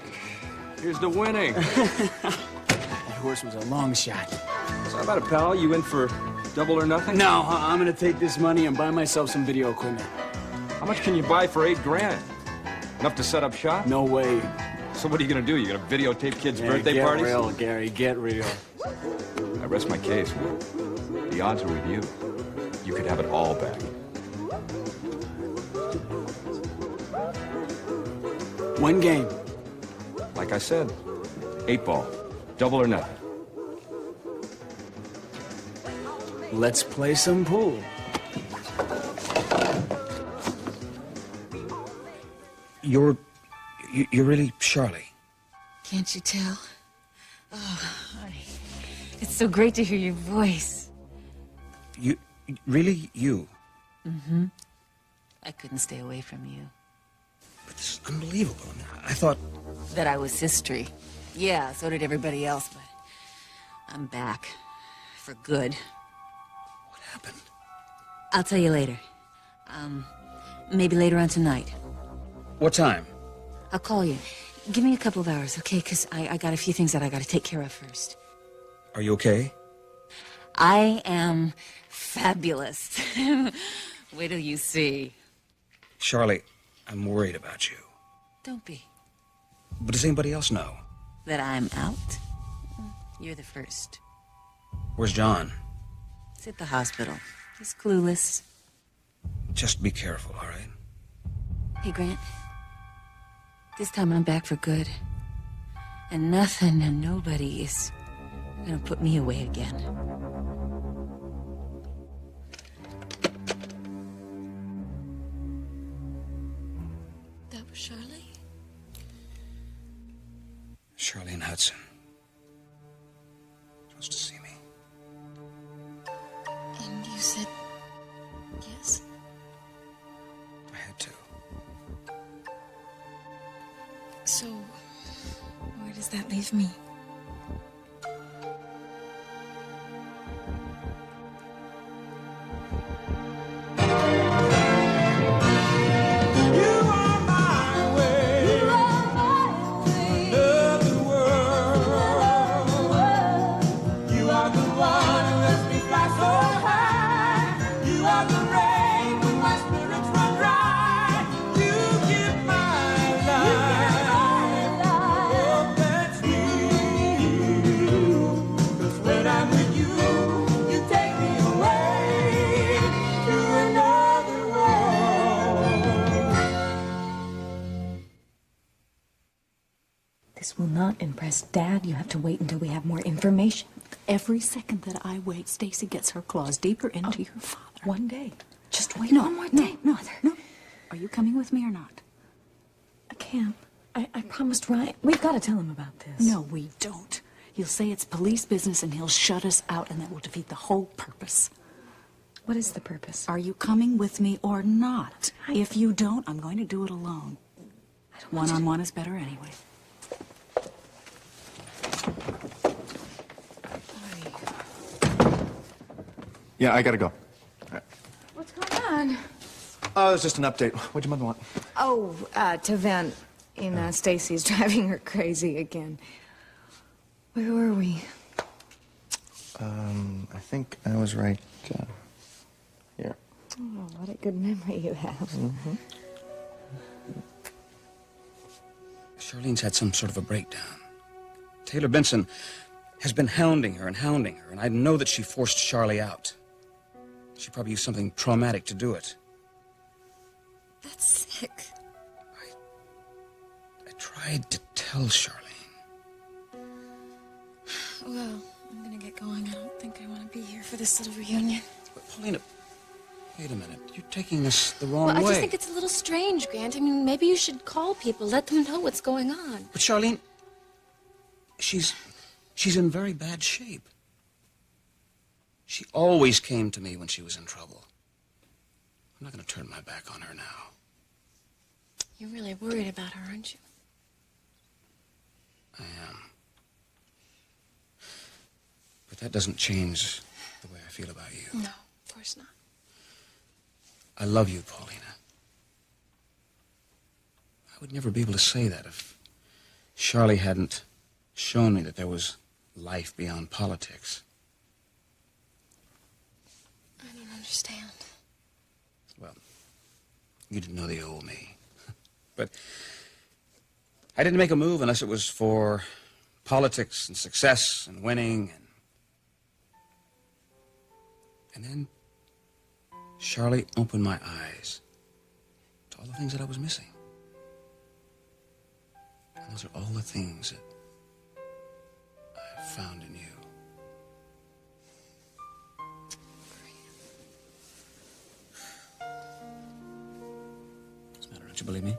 Here's the winning. That horse was a long shot. So how about it, pal? You in for double or nothing? No, I'm gonna take this money and buy myself some video equipment. How much can you buy for $8 grand? Enough to set up shop? No way. So what are you gonna do? You gonna videotape kids' birthday get parties? Get real, Gary. Get real. I rest my case, man. The odds are with you. You could have it all back. One game. Like I said, 8 ball. Double or nothing. Let's play some pool. You're really Charlie. Can't you tell? Oh, honey. It's so great to hear your voice. You you? Mm-hmm. I couldn't stay away from you. But this is unbelievable. I mean, I thought That I was history. Yeah, so did everybody else, but I'm back. For good. What happened? I'll tell you later. Maybe later on tonight. What time? I'll call you. Give me a couple of hours, okay? Because I got a few things that I got to take care of first. Are you okay? I am fabulous. Wait till you see. Charlie, I'm worried about you. Don't be. But does anybody else know? That I'm out? You're the first. Where's John? He's at the hospital. He's clueless. Just be careful, all right? Hey, Grant. This time I'm back for good. And nothing and nobody is gonna put me away again. Charlie? Charlene Hudson. Supposed to see me. And you said yes? I had to. So, where does that leave me? This will not impress Dad. You have to wait until we have more information. Every second that I wait, Stacy gets her claws deeper into your father. One day. Just wait No, one more day. no. Are you coming with me or not? I can't. I promised Ryan. We've got to tell him about this. No, we don't. He'll say it's police business and he'll shut us out, and that will defeat the whole purpose. What is the purpose? Are you coming with me or not? If you don't, I'm going to do it alone. One-on-one is better anyway. Yeah, I gotta go. What's going on? Oh, it's just an update. What'd your mother want? Oh, to vent. Stacy's driving her crazy again. Where were we? I think I was right here. Oh, what a good memory you have. Mm-hmm. Charlene's had some sort of a breakdown. Taylor Benson has been hounding her, and I know that she forced Charlie out. She probably used something traumatic to do it. That's sick. I tried to tell Charlene. Well, I'm gonna get going. I don't think I want to be here for this little reunion. But Paulina, wait a minute. You're taking this the wrong Well, way. I just think it's a little strange, Grant. I mean, maybe you should call people, let them know what's going on. But Charlene, she's in very bad shape. She always came to me when she was in trouble. I'm not going to turn my back on her now. You're really worried about her, aren't you? I am. But that doesn't change the way I feel about you. No, of course not. I love you, Paulina. I would never be able to say that if Charlie hadn't shown me that there was life beyond politics. I don't understand. Well, you didn't know the old me. But I didn't make a move unless it was for politics and success and winning. And then Charlie opened my eyes to all the things that I was missing. And those are all the things that I have found in you. What's the matter? Don't you believe me?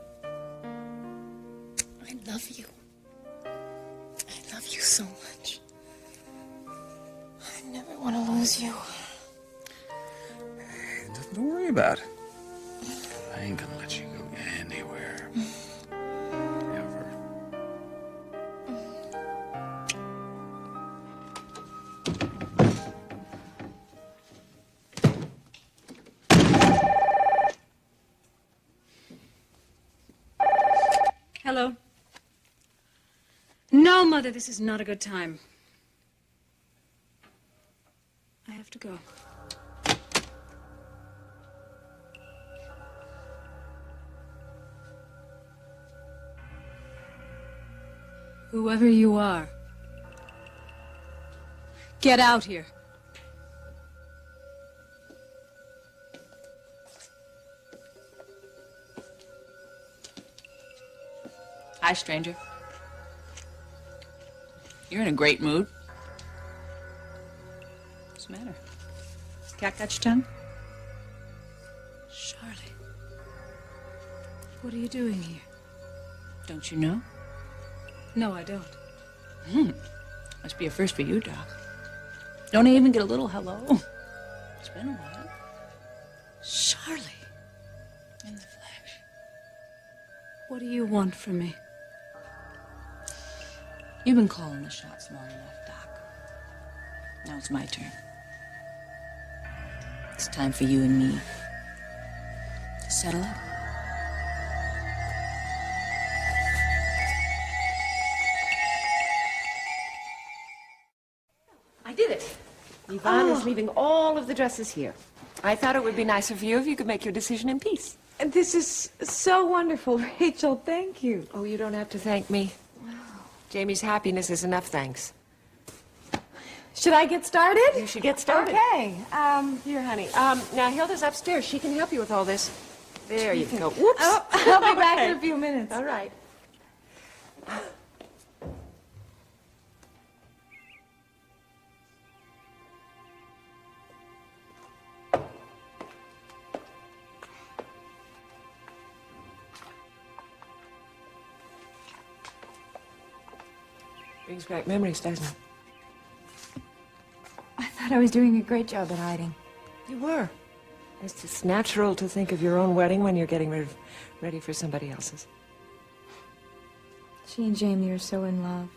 I love you. I love you so much. I never want to lose you. Nothing to worry about. I ain't gonna let you go anywhere. Ever. Hello? No, Mother, this is not a good time. I have to go. Whoever you are, get out here. Hi, stranger. You're in a great mood. What's the matter? Cat got your tongue? Charlie, what are you doing here? Don't you know? No, I don't. Must be a first for you, Doc. Don't I even get a little hello? It's been a while. Charlie, In the flesh. what do you want from me? You've been calling the shots long enough, Doc. Now it's my turn. It's time for you and me to settle up. I did it. Yvonne is leaving all of the dresses here. I thought it would be nicer for you if you could make your decision in peace. This is so wonderful, Rachel. Thank you. Oh, you don't have to thank me. Jamie's happiness is enough thanks. Should I get started? You should get started. Okay. Here, honey. Now, Hilda's upstairs. She can help you with all this. There you go. Whoops. Oh, I'll be back in a few minutes. All right. Brings back memories, doesn't it? I thought I was doing a great job at hiding. You were. It's just natural to think of your own wedding when you're getting ready for somebody else's. She and Jamie are so in love.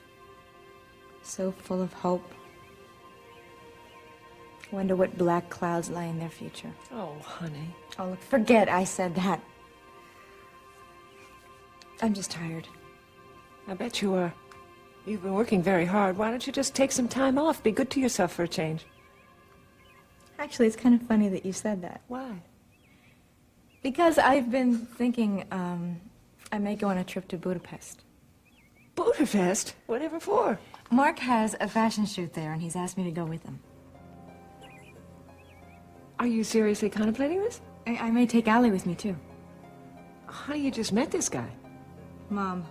So full of hope. Wonder what black clouds lie in their future. Oh, honey. Oh, look, forget I said that. I'm just tired. I bet you are. You've been working very hard. Why don't you just take some time off? Be good to yourself for a change. Actually, it's kind of funny that you said that. Why? Because I've been thinking, I may go on a trip to Budapest. Budapest? Whatever for? Mark has a fashion shoot there, and he's asked me to go with him. Are you seriously contemplating this? I may take Allie with me, too. Honey, you just met this guy. Mom.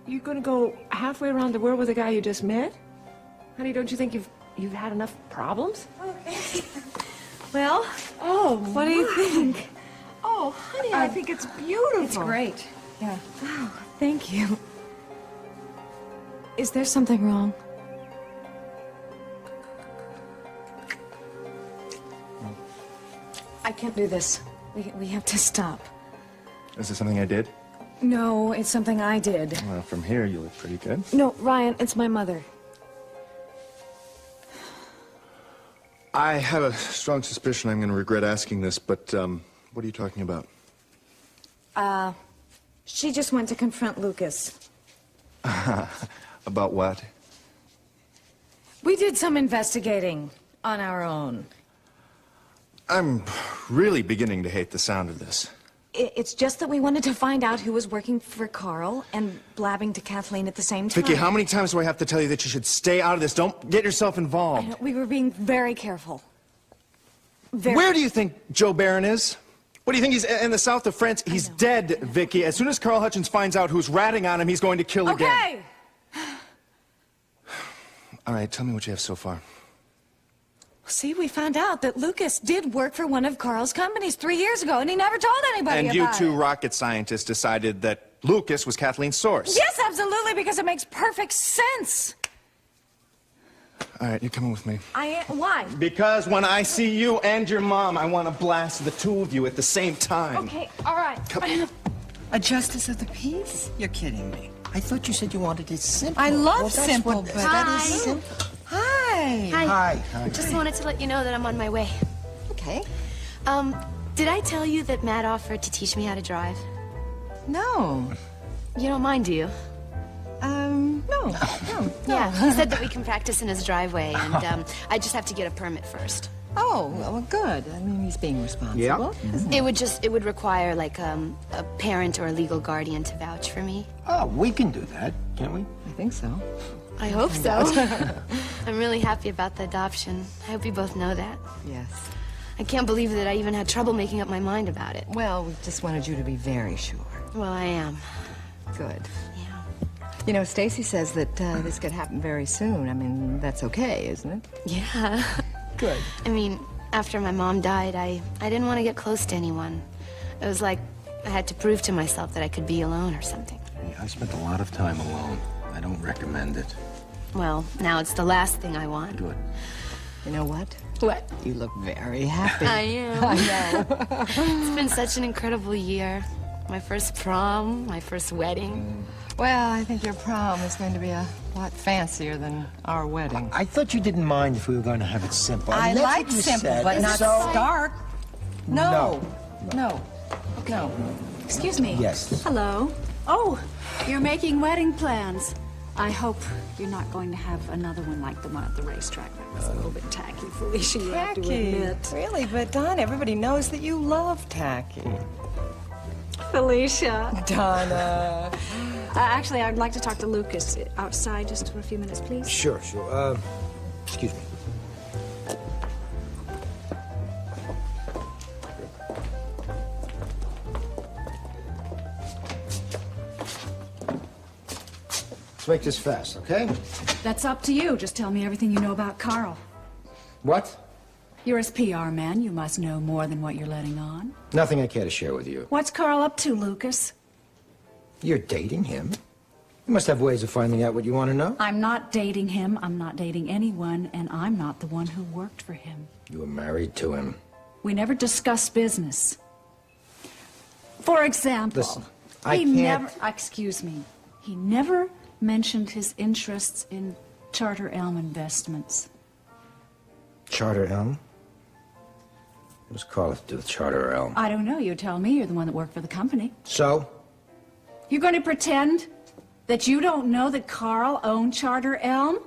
You're gonna go halfway around the world with a guy you just met? Honey, don't you think you've had enough problems? Okay. Well, what do you think? Oh, honey, I think it's beautiful. It's great. Yeah. Oh, thank you. Is there something wrong? I can't do this. We have to stop. Is this something I did? No, it's something I did. Well, from here, you look pretty good. No, Ryan, it's my mother. I have a strong suspicion I'm going to regret asking this, but what are you talking about? She just went to confront Lucas. About what? We did some investigating on our own. I'm really beginning to hate the sound of this. It's just that we wanted to find out who was working for Carl and blabbing to Kathleen at the same time. Vicky, how many times do I have to tell you that you should stay out of this? Don't get yourself involved. We were being very careful. Where do you think Joe Barron is? What do you think? He's in the south of France? He's dead, Vicky. As soon as Carl Hutchins finds out who's ratting on him, he's going to kill again. Okay! All right, tell me what you have so far. See, we found out that Lucas did work for one of Carl's companies 3 years ago, and he never told anybody And about you two it. rocket scientists decided that Lucas was Kathleen's source. Yes, absolutely, because it makes perfect sense. All right, you're coming with me. Why? Because when I see you and your mom, I want to blast the two of you at the same time. Okay, all right. A justice of the peace? You're kidding me. I thought you said you wanted it simple. I love Well, that's simple, what- but- That Hi. is simple. Hi. Hi. Just wanted to let you know that I'm on my way. Okay. Did I tell you that Matt offered to teach me how to drive? No. You don't mind, do you? No. Yeah, he said that we can practice in his driveway, and I just have to get a permit first. Oh, well, good. I mean, he's being responsible. It would require like a parent or a legal guardian to vouch for me. Oh, we can do that, can't we? I think so. I hope so. I'm really happy about the adoption. I hope you both know that. Yes. I can't believe that I even had trouble making up my mind about it. Well, we just wanted you to be very sure. Well, I am. Good. Yeah. You know, Stacy says that this could happen very soon. I mean, that's okay, isn't it? Yeah. Good. I mean, after my mom died, I didn't want to get close to anyone. It was like I had to prove to myself that I could be alone or something. I spent a lot of time alone. I don't recommend it. Well, now it's the last thing I want. Good. You know what? What? You look very happy. I am. I know. It's been such an incredible year. My first prom, my first wedding. Well, I think your prom is going to be a lot fancier than our wedding. I thought you didn't mind if we were going to have it simple. I mean, that's like what you simple, said. but not So- stark. No. No. No. Excuse me. Yes. Hello. Oh, you're making wedding plans. I hope you're not going to have another one like the one at the racetrack. That was a little bit tacky, Felicia, you have to Tacky. admit. Really, but Don, everybody knows that you love tacky. Felicia. Donna. Actually, I'd like to talk to Lucas outside just for a few minutes, please. Sure, sure. Excuse me. Let's make this fast, okay? That's up to you. Just tell me everything you know about Carl. What? You're his PR man. You must know more than what you're letting on. Nothing I care to share with you. What's Carl up to, Lucas? You're dating him. You must have ways of finding out what you want to know. I'm not dating him. I'm not dating anyone, and I'm not the one who worked for him. You were married to him. We never discuss business. For example, Listen, I he can't... never, excuse me, he never mentioned his interests in Charter Elm Investments. Charter Elm? What does Carl have to do with Charter Elm? I don't know. You tell me. You're the one that worked for the company. So? You're going to pretend that you don't know that Carl owned Charter Elm?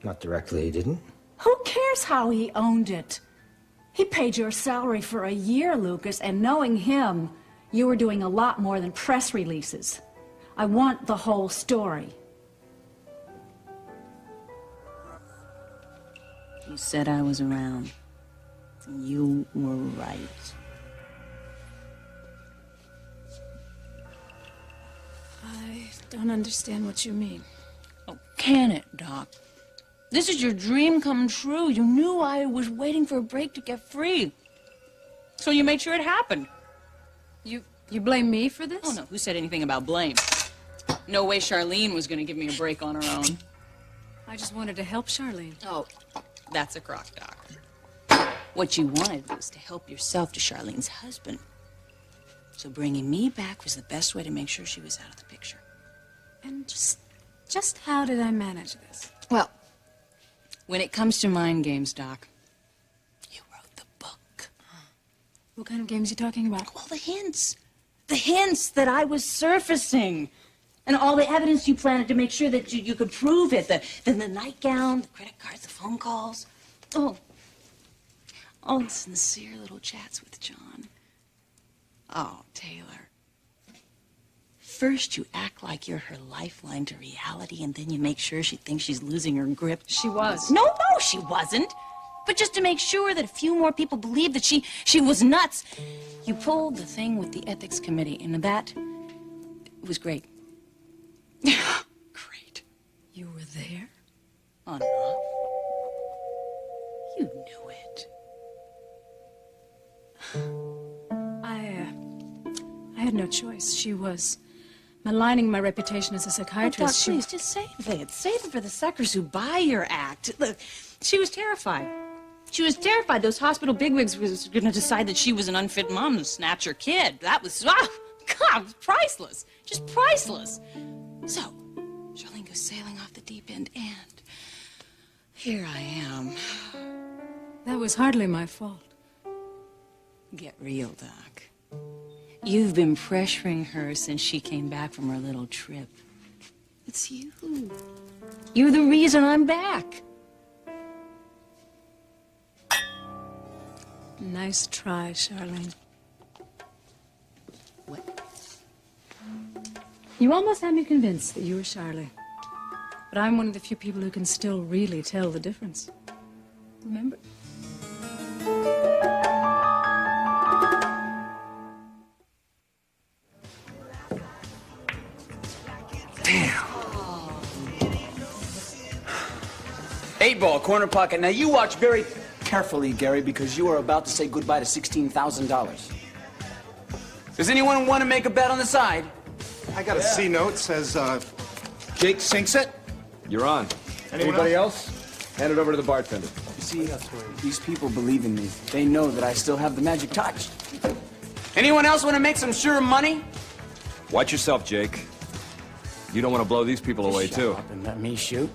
Not directly, he didn't. Who cares how he owned it? He paid your salary for a year, Lucas, and knowing him, you were doing a lot more than press releases. I want the whole story. You said I was around. You were right. I don't understand what you mean. Oh, can it, Doc? This is your dream come true. You knew I was waiting for a break to get free. So you made sure it happened. You blame me for this? Oh, no. Who said anything about blame? No way Charlene was going to give me a break on her own. I just wanted to help Charlene. Oh, that's a crock, Doc. What you wanted was to help yourself to Charlene's husband. So bringing me back was the best way to make sure she was out of the picture. And just how did I manage this? Well, when it comes to mind games, Doc, you wrote the book. What kind of games are you talking about? Well, the hints. The hints that I was surfacing. And all the evidence you planted to make sure that you could prove it. The nightgown, the credit cards, the phone calls. Oh, all the sincere little chats with John. Oh, Taylor. First, you act like you're her lifeline to reality, and then you make sure she thinks she's losing her grip. She was. No, she wasn't. But just to make sure that a few more people believed that she was nuts, you pulled the thing with the ethics committee, and that was great. Great. You were there? On and off. You knew it. I had no choice. She was maligning my reputation as a psychiatrist. Oh, Doc, please, just save it. Save it for the suckers who buy your act. Look, she was terrified. She was terrified those hospital bigwigs was going to decide that she was an unfit mom to snatch her kid. That was, God, it was priceless. Just priceless. So, Charlene goes sailing off the deep end, and here I am. That was hardly my fault. Get real, Doc. You've been pressuring her since she came back from her little trip. It's you. You're the reason I'm back. Nice try, Charlene. What? You almost had me convinced that you were Charlie. But I'm one of the few people who can still really tell the difference. Remember? Damn. 8-ball, corner pocket. Now you watch very carefully, Gary, because you are about to say goodbye to $16,000. Does anyone want to make a bet on the side? I got a C note. Says, Jake sinks it. You're on. Anybody else? Hand it over to the bartender. You see, these people believe in me. They know that I still have the magic touch. Anyone else want to make some sure money? Watch yourself, Jake. You don't want to blow these people away, Shut too. up and let me shoot.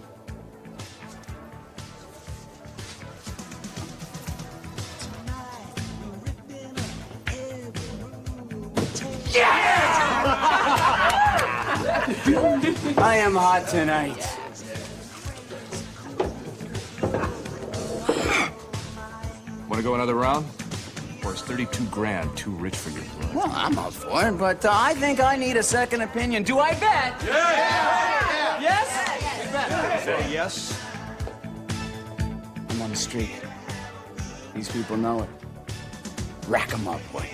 I am hot tonight. Want to go another round? Or is 32 grand too rich for your blood? Well, I'm up for it, but I think I need a second opinion. Do I bet? Yeah! Yes? Say yes. I'm on the street. These people know it. Rack 'em up, boy.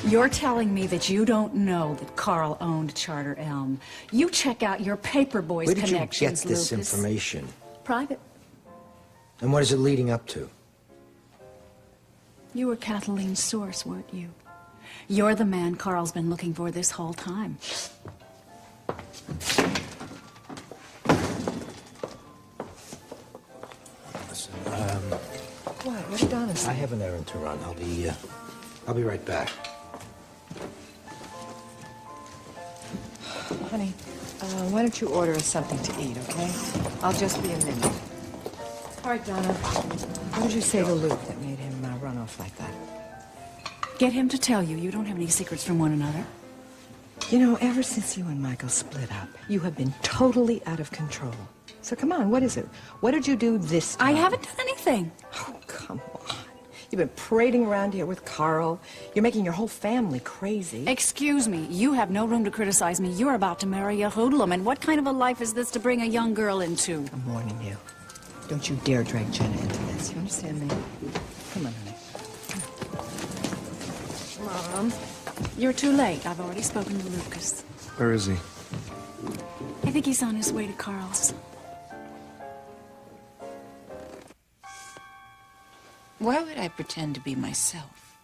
You're telling me that you don't know that Carl owned Charter Elm. You check out your paperboy's Where did you connections, get this Lucas. information? Private. And what is it leading up to? You were Kathleen's source, weren't you? You're the man Carl's been looking for this whole time. Listen, Quiet, what done? I have an errand to run. I'll be right back. Honey, why don't you order us something to eat, okay? I'll just be a minute. All right, Donna. What did you say to Luke that made him run off like that? Get him to tell you don't have any secrets from one another. You know, ever since you and Michael split up, you have been totally out of control. So come on, what is it? What did you do this time? I haven't done anything. Oh, come on. You've been parading around here with Carl. You're making your whole family crazy. Excuse me, you have no room to criticize me. You're about to marry a hoodlum, and what kind of a life is this to bring a young girl into? I'm warning you. Don't you dare drag Jenna into this. You understand me? Come on, honey. Mom, you're too late. I've already spoken to Lucas. Where is he? I think he's on his way to Carl's. Why would I pretend to be myself?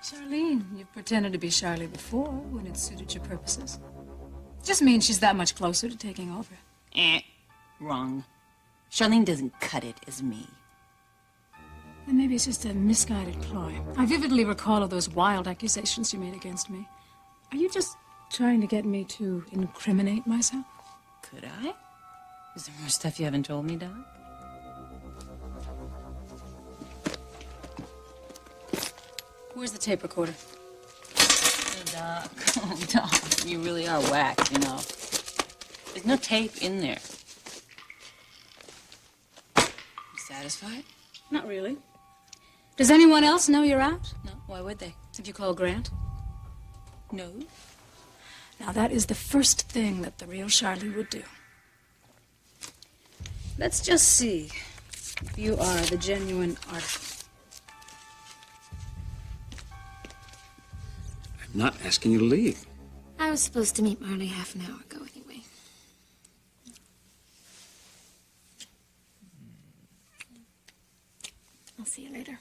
Charlene, you've pretended to be Charlie before when it suited your purposes. Just means she's that much closer to taking over. Wrong. Charlene doesn't cut it as me. And maybe it's just a misguided ploy. I vividly recall all those wild accusations you made against me. Are you just trying to get me to incriminate myself? Could I? Is there more stuff you haven't told me, Doc? Where's the tape recorder? Oh, Doc. Oh, Doc. You really are whacked, you know. There's no tape in there. You satisfied? Not really. Does anyone else know you're out? No. Why would they? Have you called Grant? No. Now, that is the first thing that the real Charlie would do. Let's just see if you are the genuine article. I'm not asking you to leave. I was supposed to meet Marley half an hour ago anyway. I'll see you later.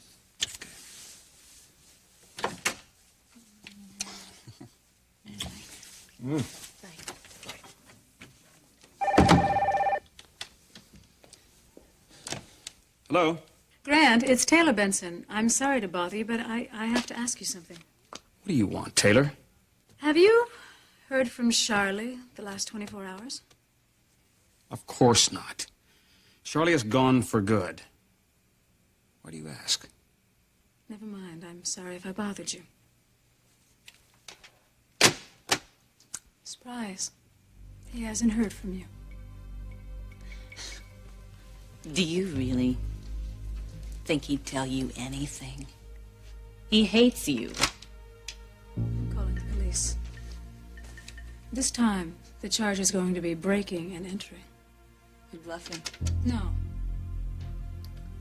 Hello? Grant, it's Taylor Benson. I'm sorry to bother you, but I have to ask you something. What do you want, Taylor? Have you heard from Charlie the last 24 hours? Of course not. Charlie is gone for good. Why do you ask? Never mind. I'm sorry if I bothered you. Surprise. He hasn't heard from you. Do you really think he'd tell you anything? He hates you. I'm calling the police. This time, the charge is going to be breaking and entering. You're bluffing. No.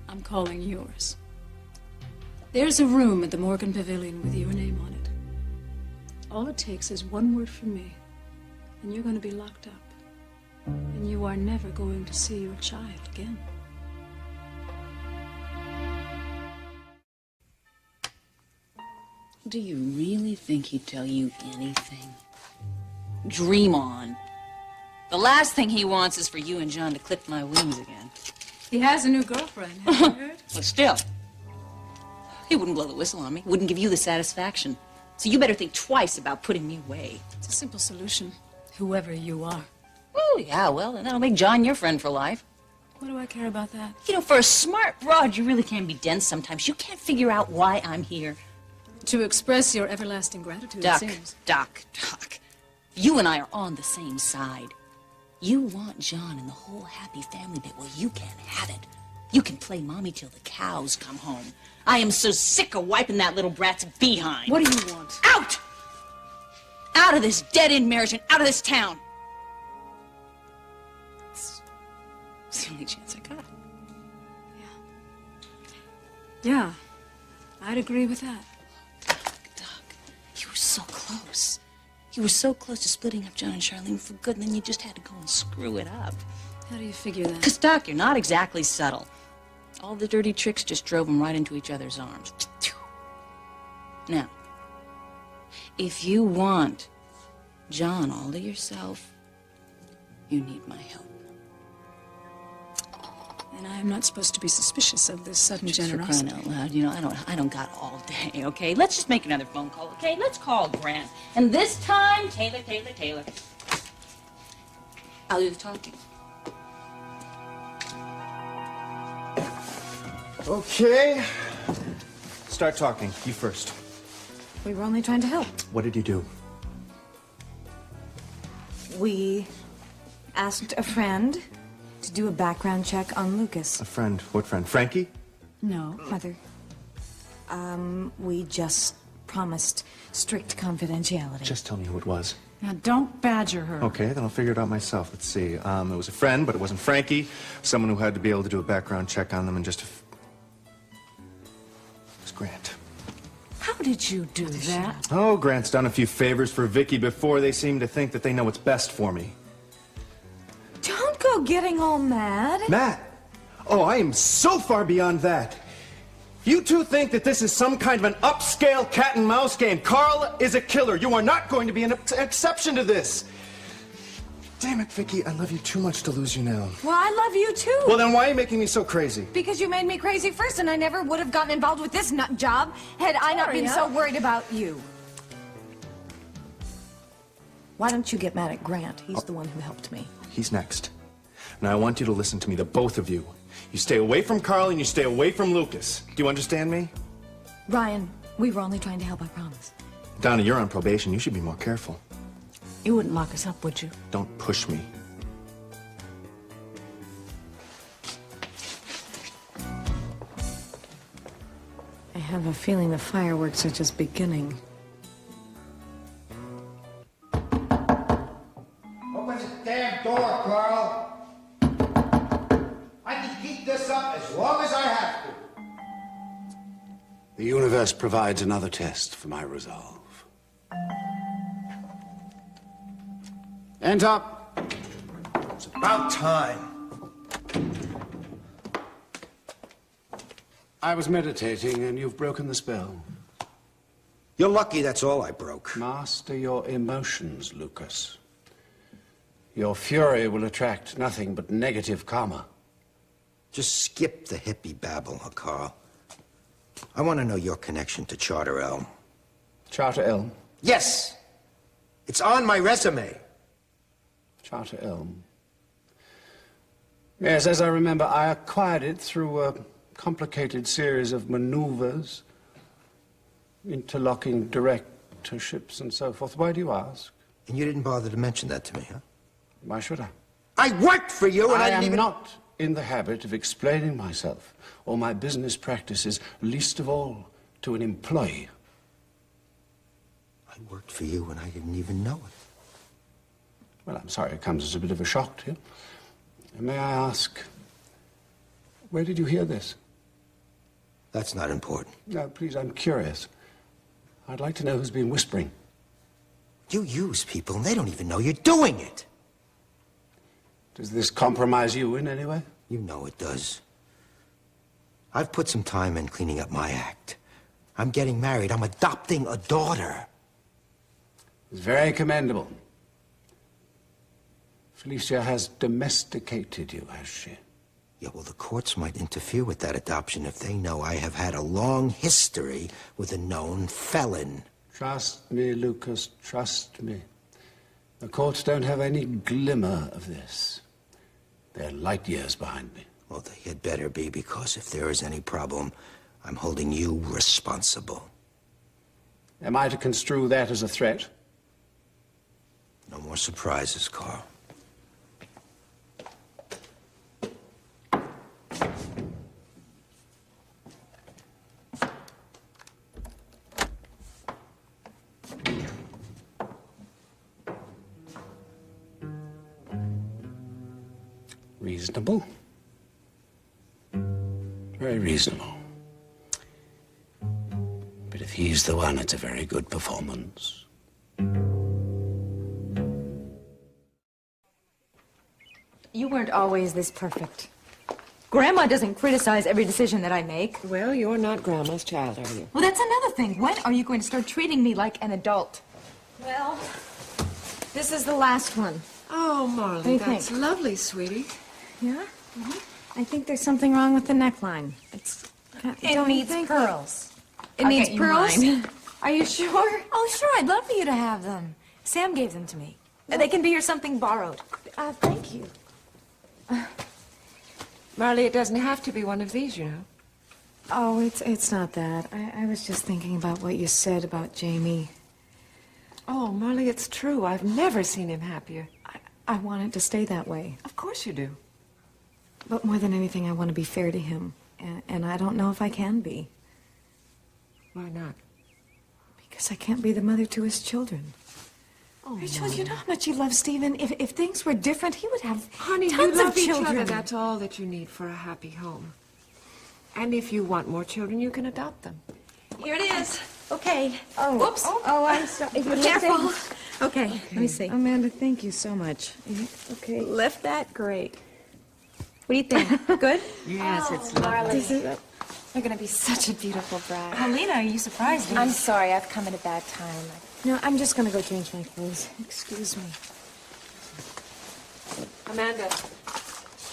I'm calling yours. There's a room at the Morgan Pavilion with your name on it. All it takes is one word from me, and you're going to be locked up. And you are never going to see your child again. Do you really think he'd tell you anything? Dream on. The last thing he wants is for you and John to clip my wings again. He has a new girlfriend, have you heard? But still, he wouldn't blow the whistle on me, wouldn't give you the satisfaction. So you better think twice about putting me away. It's a simple solution, whoever you are. Oh, yeah, well, then that'll make John your friend for life. What do I care about that? You know, for a smart broad, you really can be dense sometimes. You can't figure out why I'm here. To express your everlasting gratitude, Doc, it seems. Doc. You and I are on the same side. You want John and the whole happy family bit. Well, you can't have it. You can play mommy till the cows come home. I am so sick of wiping that little brat's behind. What do you want? Out! Out of this dead-end marriage and out of this town. It's the only chance I got. Yeah, I'd agree with that. You were so close. You were so close to splitting up John and Charlene for good, and then you just had to go and screw it up. How do you figure that? Because, Doc, you're not exactly subtle. All the dirty tricks just drove them right into each other's arms. Now, if you want John all to yourself, you need my help. And I am not supposed to be suspicious of this sudden Just for generosity. crying out loud, you know, I don't got all day, okay? Let's just make another phone call, okay? Let's call Grant. And this time, Taylor. I'll do the talking. Okay. Start talking. You first. We were only trying to help. What did you do? We asked a friend to do a background check on Lucas. A friend. What friend? Frankie? No, Mother. We just promised strict confidentiality. Just tell me who it was. Now, don't badger her. Okay, then I'll figure it out myself. Let's see. It was a friend, but it wasn't Frankie. Someone who had to be able to do a background check on them and just... It was Grant. How did you do that? Oh, Grant's done a few favors for Vicky before. They seem to think that they know what's best for me. Don't go getting all mad. Matt! Oh, I am so far beyond that. You two think that this is some kind of an upscale cat and mouse game. Carl is a killer. You are not going to be an exception to this. Damn it, Vicky. I love you too much to lose you now. Well, I love you too. Well, then why are you making me so crazy? Because you made me crazy first, and I never would have gotten involved with this nut job had I not been so worried about you. Why don't you get mad at Grant? He's the one who helped me. He's next. Now, I want you to listen to me, the both of you. You stay away from Carl and you stay away from Lucas. Do you understand me? Ryan, we were only trying to help, I promise. Donna, you're on probation. You should be more careful. You wouldn't lock us up, would you? Don't push me. I have a feeling the fireworks are just beginning. Open the damn door, Carl. I can keep this up as long as I have to. The universe provides another test for my resolve. Enter. It's about time. I was meditating and you've broken the spell. You're lucky that's all I broke. Master your emotions, Lucas. Your fury will attract nothing but negative karma. Just skip the hippie babble, huh, Carl? I want to know your connection to Charter Elm. Charter Elm? Yes! It's on my resume. Charter Elm. Yes, as I remember, I acquired it through a complicated series of maneuvers, interlocking directorships and so forth. Why do you ask? And you didn't bother to mention that to me, huh? Why should I? I worked for you and I didn't am even... not in the habit of explaining myself or my business practices, least of all to an employee. I worked for you and I didn't even know it. Well, I'm sorry it comes as a bit of a shock to you. May I ask, where did you hear this? That's not important. No, please, I'm curious. I'd like to know who's been whispering. You use people and they don't even know you're doing it. Does this compromise you in any way? You know it does. I've put some time in cleaning up my act. I'm getting married. I'm adopting a daughter. It's very commendable. Felicia has domesticated you, has she? Yeah, well, the courts might interfere with that adoption if they know I have had a long history with a known felon. Trust me, Lucas, trust me. The courts don't have any glimmer of this. They're light years behind me. Well, they had better be, because if there is any problem, I'm holding you responsible. Am I to construe that as a threat? No more surprises, Carl. Reasonable. Very reasonable. But if he's the one, it's a very good performance. You weren't always this perfect. Grandma doesn't criticize every decision that I make. Well, you're not Grandma's child, are you? Well, that's another thing. When are you going to start treating me like an adult? Well, this is the last one. Oh, What do Marley, you that's think? lovely, sweetie. Yeah? I think there's something wrong with the neckline. It needs pearls. It I'll needs get you pearls? mine. Are you sure? Oh, sure. I'd love for you to have them. Sam gave them to me. They can be your something borrowed. Thank you. Marley, it doesn't have to be one of these, you know. Oh, it's not that. I was just thinking about what you said about Jamie. Oh, Marley, it's true. I've never seen him happier. I want it to stay that way. Of course you do. But more than anything, I want to be fair to him. And I don't know if I can be. Why not? Because I can't be the mother to his children. Oh, Rachel, you know how much you love Stephen. If things were different, he would have Honey, you tons love of each children. other. That's all that you need for a happy home. And if you want more children, you can adopt them. Here it is. Okay. Oh. Whoops. Oh, I'm sorry. Careful. Okay, let me see. Amanda, thank you so much. Okay. Lift that. Great. What do you think? Good? Yes, it's lovely. You're gonna be such a beautiful bride. Paulina, are you surprised? I'm sorry, I've come at a bad time. No, I'm just gonna go change my clothes. Excuse me. Amanda,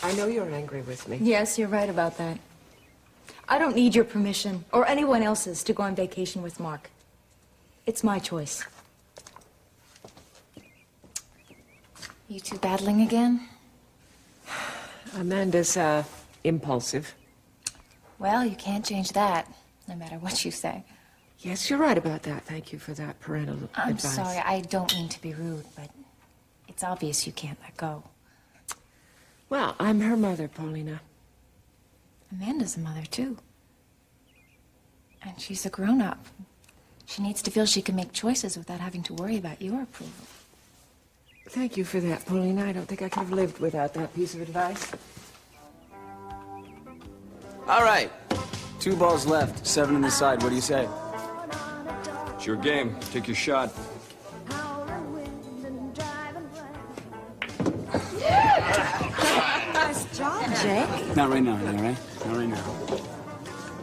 I know you're angry with me. Yes, you're right about that. I don't need your permission, or anyone else's, to go on vacation with Mark. It's my choice. You two battling again? Amanda's, impulsive. Well, you can't change that, no matter what you say. Yes, you're right about that. Thank you for that parental I'm advice. sorry, I don't mean to be rude, but it's obvious you can't let go. Well, I'm her mother, Paulina. Amanda's a mother, too. And she's a grown-up. She needs to feel she can make choices without having to worry about your approval. Thank you for that, Paulina. I don't think I could have lived without that piece of advice. All right. 2 balls left, 7 on the side. What do you say? It's your game. Take your shot. Nice job, Jake. Not right now, all right? Not right now.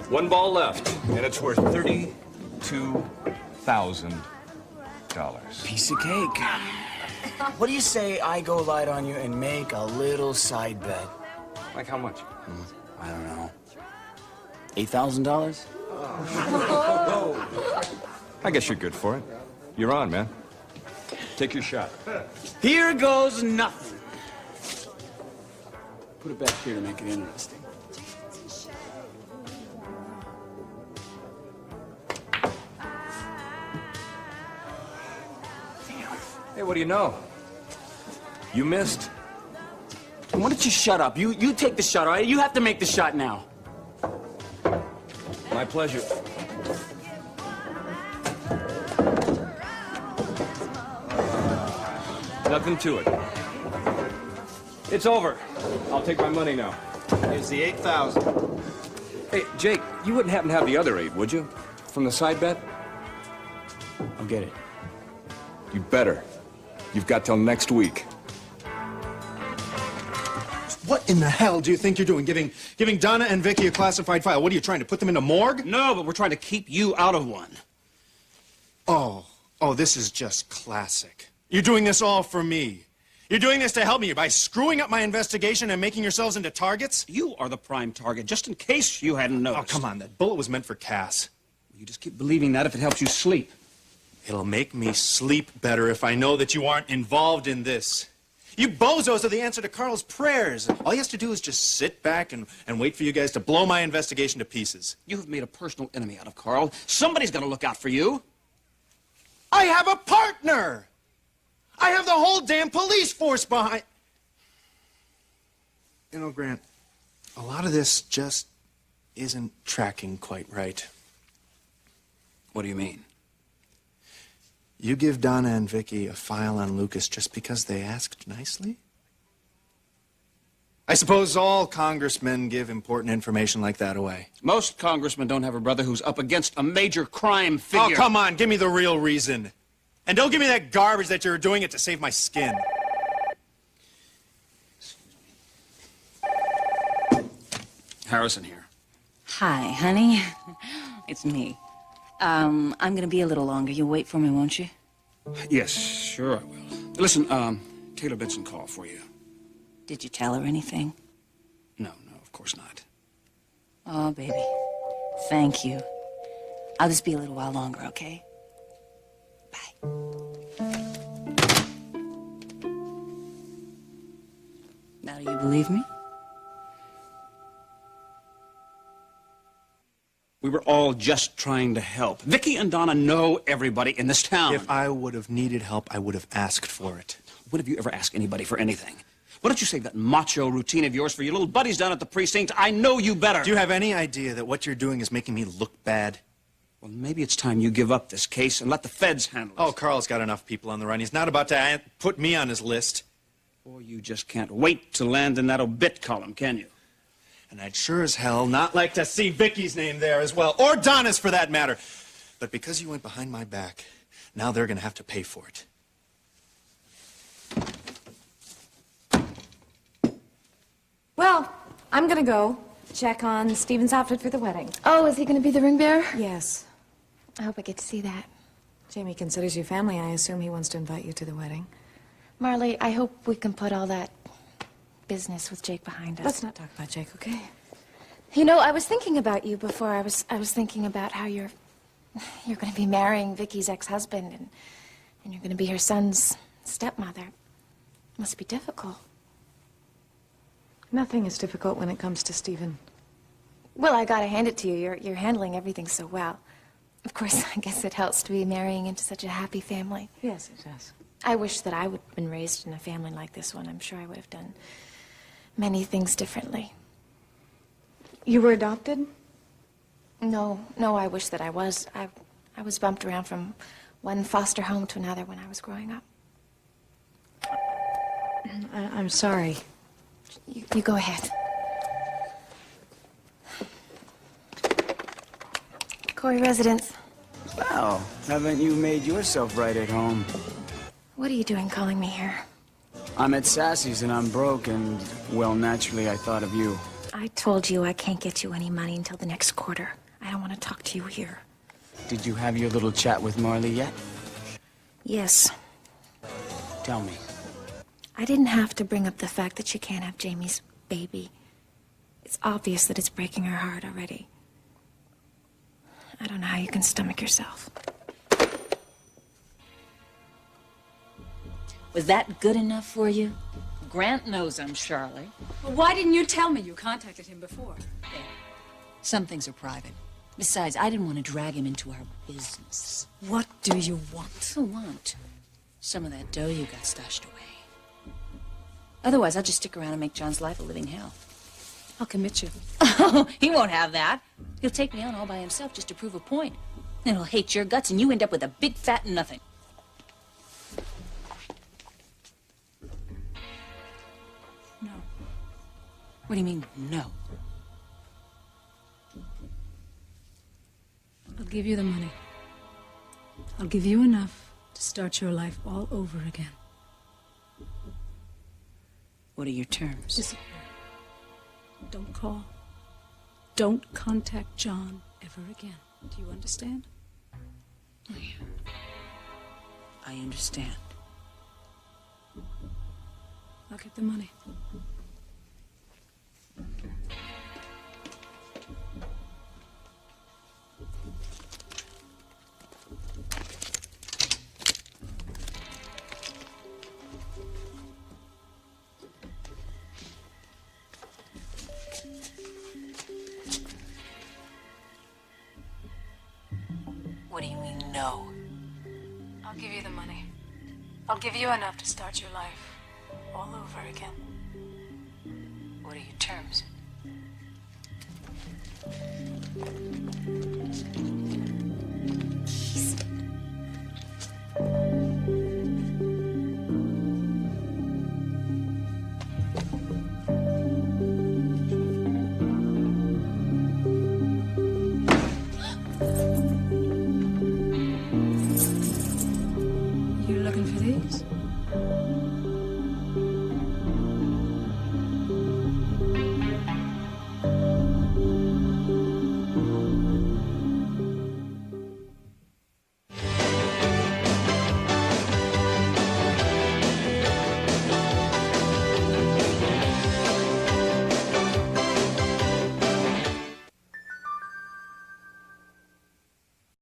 1 ball left, and it's worth $32,000. Piece of cake. What do you say I go light on you and make a little side bet? Like how much? I don't know. $8,000? I guess you're good for it. You're on, man. Take your shot. Here goes nothing. Put it back here to make it interesting. Hey, what do you know? You missed. Why don't you shut up? You take the shot, all right? You have to make the shot now. My pleasure. Nothing to it. It's over. I'll take my money now. Here's the 8,000. Hey, Jake, you wouldn't happen to have the other 8, would you? From the side bet? I'll get it. You better. You've got till next week. What in the hell do you think you're doing? Giving Donna and Vicky a classified file? What are you trying to put them in a morgue? No, but we're trying to keep you out of one. Oh, this is just classic. You're doing this all for me. You're doing this to help me by screwing up my investigation and making yourselves into targets? You are the prime target, just in case you hadn't noticed. Oh, come on. That bullet was meant for Cass. You just keep believing that if it helps you sleep. It'll make me sleep better if I know that you aren't involved in this. You bozos are the answer to Carl's prayers. All he has to do is just sit back and wait for you guys to blow my investigation to pieces. You have made a personal enemy out of Carl. Somebody's got to look out for you. I have a partner! I have the whole damn police force behind... You know, Grant, a lot of this just isn't tracking quite right. What do you mean? You give Donna and Vicky a file on Lucas just because they asked nicely? I suppose all congressmen give important information like that away. Most congressmen don't have a brother who's up against a major crime figure. Oh, come on, give me the real reason. And don't give me that garbage that you're doing it to save my skin. Harrison here. Hi, honey. It's me. I'm gonna be a little longer. You'll wait for me, won't you? Yes, sure I will. Listen, Taylor Benson called for you. Did you tell her anything? No, of course not. Oh, baby. Thank you. I'll just be a little while longer, okay? Now, do you believe me? We were all just trying to help. Vicky and Donna know everybody in this town. If I would have needed help, I would have asked for it. When have you ever asked anybody for anything? Why don't you save that macho routine of yours for your little buddies down at the precinct? I know you better. Do you have any idea that what you're doing is making me look bad? Well, maybe it's time you give up this case and let the feds handle it. Oh, Carl's got enough people on the run. He's not about to put me on his list. Boy, you just can't wait to land in that obit column, can you? And I'd sure as hell not like to see Vicky's name there as well, or Donna's for that matter. But because you went behind my back, now they're going to have to pay for it. Well, I'm gonna go check on Stephen's outfit for the wedding. Oh, is he going to be the ring bearer? Yes. I hope I get to see that. Jamie considers you family. I assume he wants to invite you to the wedding. Marley, I hope we can put all that business with Jake behind us. Let's not talk about Jake, okay? You know, I was thinking about you before. I was thinking about how you're going to be marrying Vicky's ex-husband, and you're going to be her son's stepmother. It must be difficult. Nothing is difficult when it comes to Stephen. Well, I gotta hand it to you. You're handling everything so well. Of course, I guess it helps to be marrying into such a happy family. Yes, it does. I wish that I would have been raised in a family like this one. I'm sure I would have done many things differently. You were adopted? No, I wish that I was. I was bumped around from one foster home to another when I was growing up. I'm sorry. You go ahead. Corey residence. Well, haven't you made yourself right at home? What are you doing calling me here? I'm at Sassy's and I'm broke and, well, naturally I thought of you. I told you I can't get you any money until the next quarter. I don't want to talk to you here. Did you have your little chat with Marley yet? Yes. Tell me. I didn't have to bring up the fact that she can't have Jamie's baby. It's obvious that it's breaking her heart already. I don't know how you can stomach yourself. Was that good enough for you? Grant knows I'm Charlie. Well, why didn't you tell me you contacted him before? Some things are private. Besides, I didn't want to drag him into our business. What do you want? I want some of that dough you got stashed away. Otherwise, I'll just stick around and make John's life a living hell. I'll commit you. Oh, he won't have that. He'll take me on all by himself just to prove a point. And he'll hate your guts, and you end up with a big fat nothing. No. What do you mean, no? I'll give you the money. I'll give you enough to start your life all over again. What are your terms? Disappear. Don't call. Don't contact John ever again. Do you understand? I understand. I'll get the money. What do you mean, no? I'll give you the money. I'll give you enough to start your life all over again. What are your terms?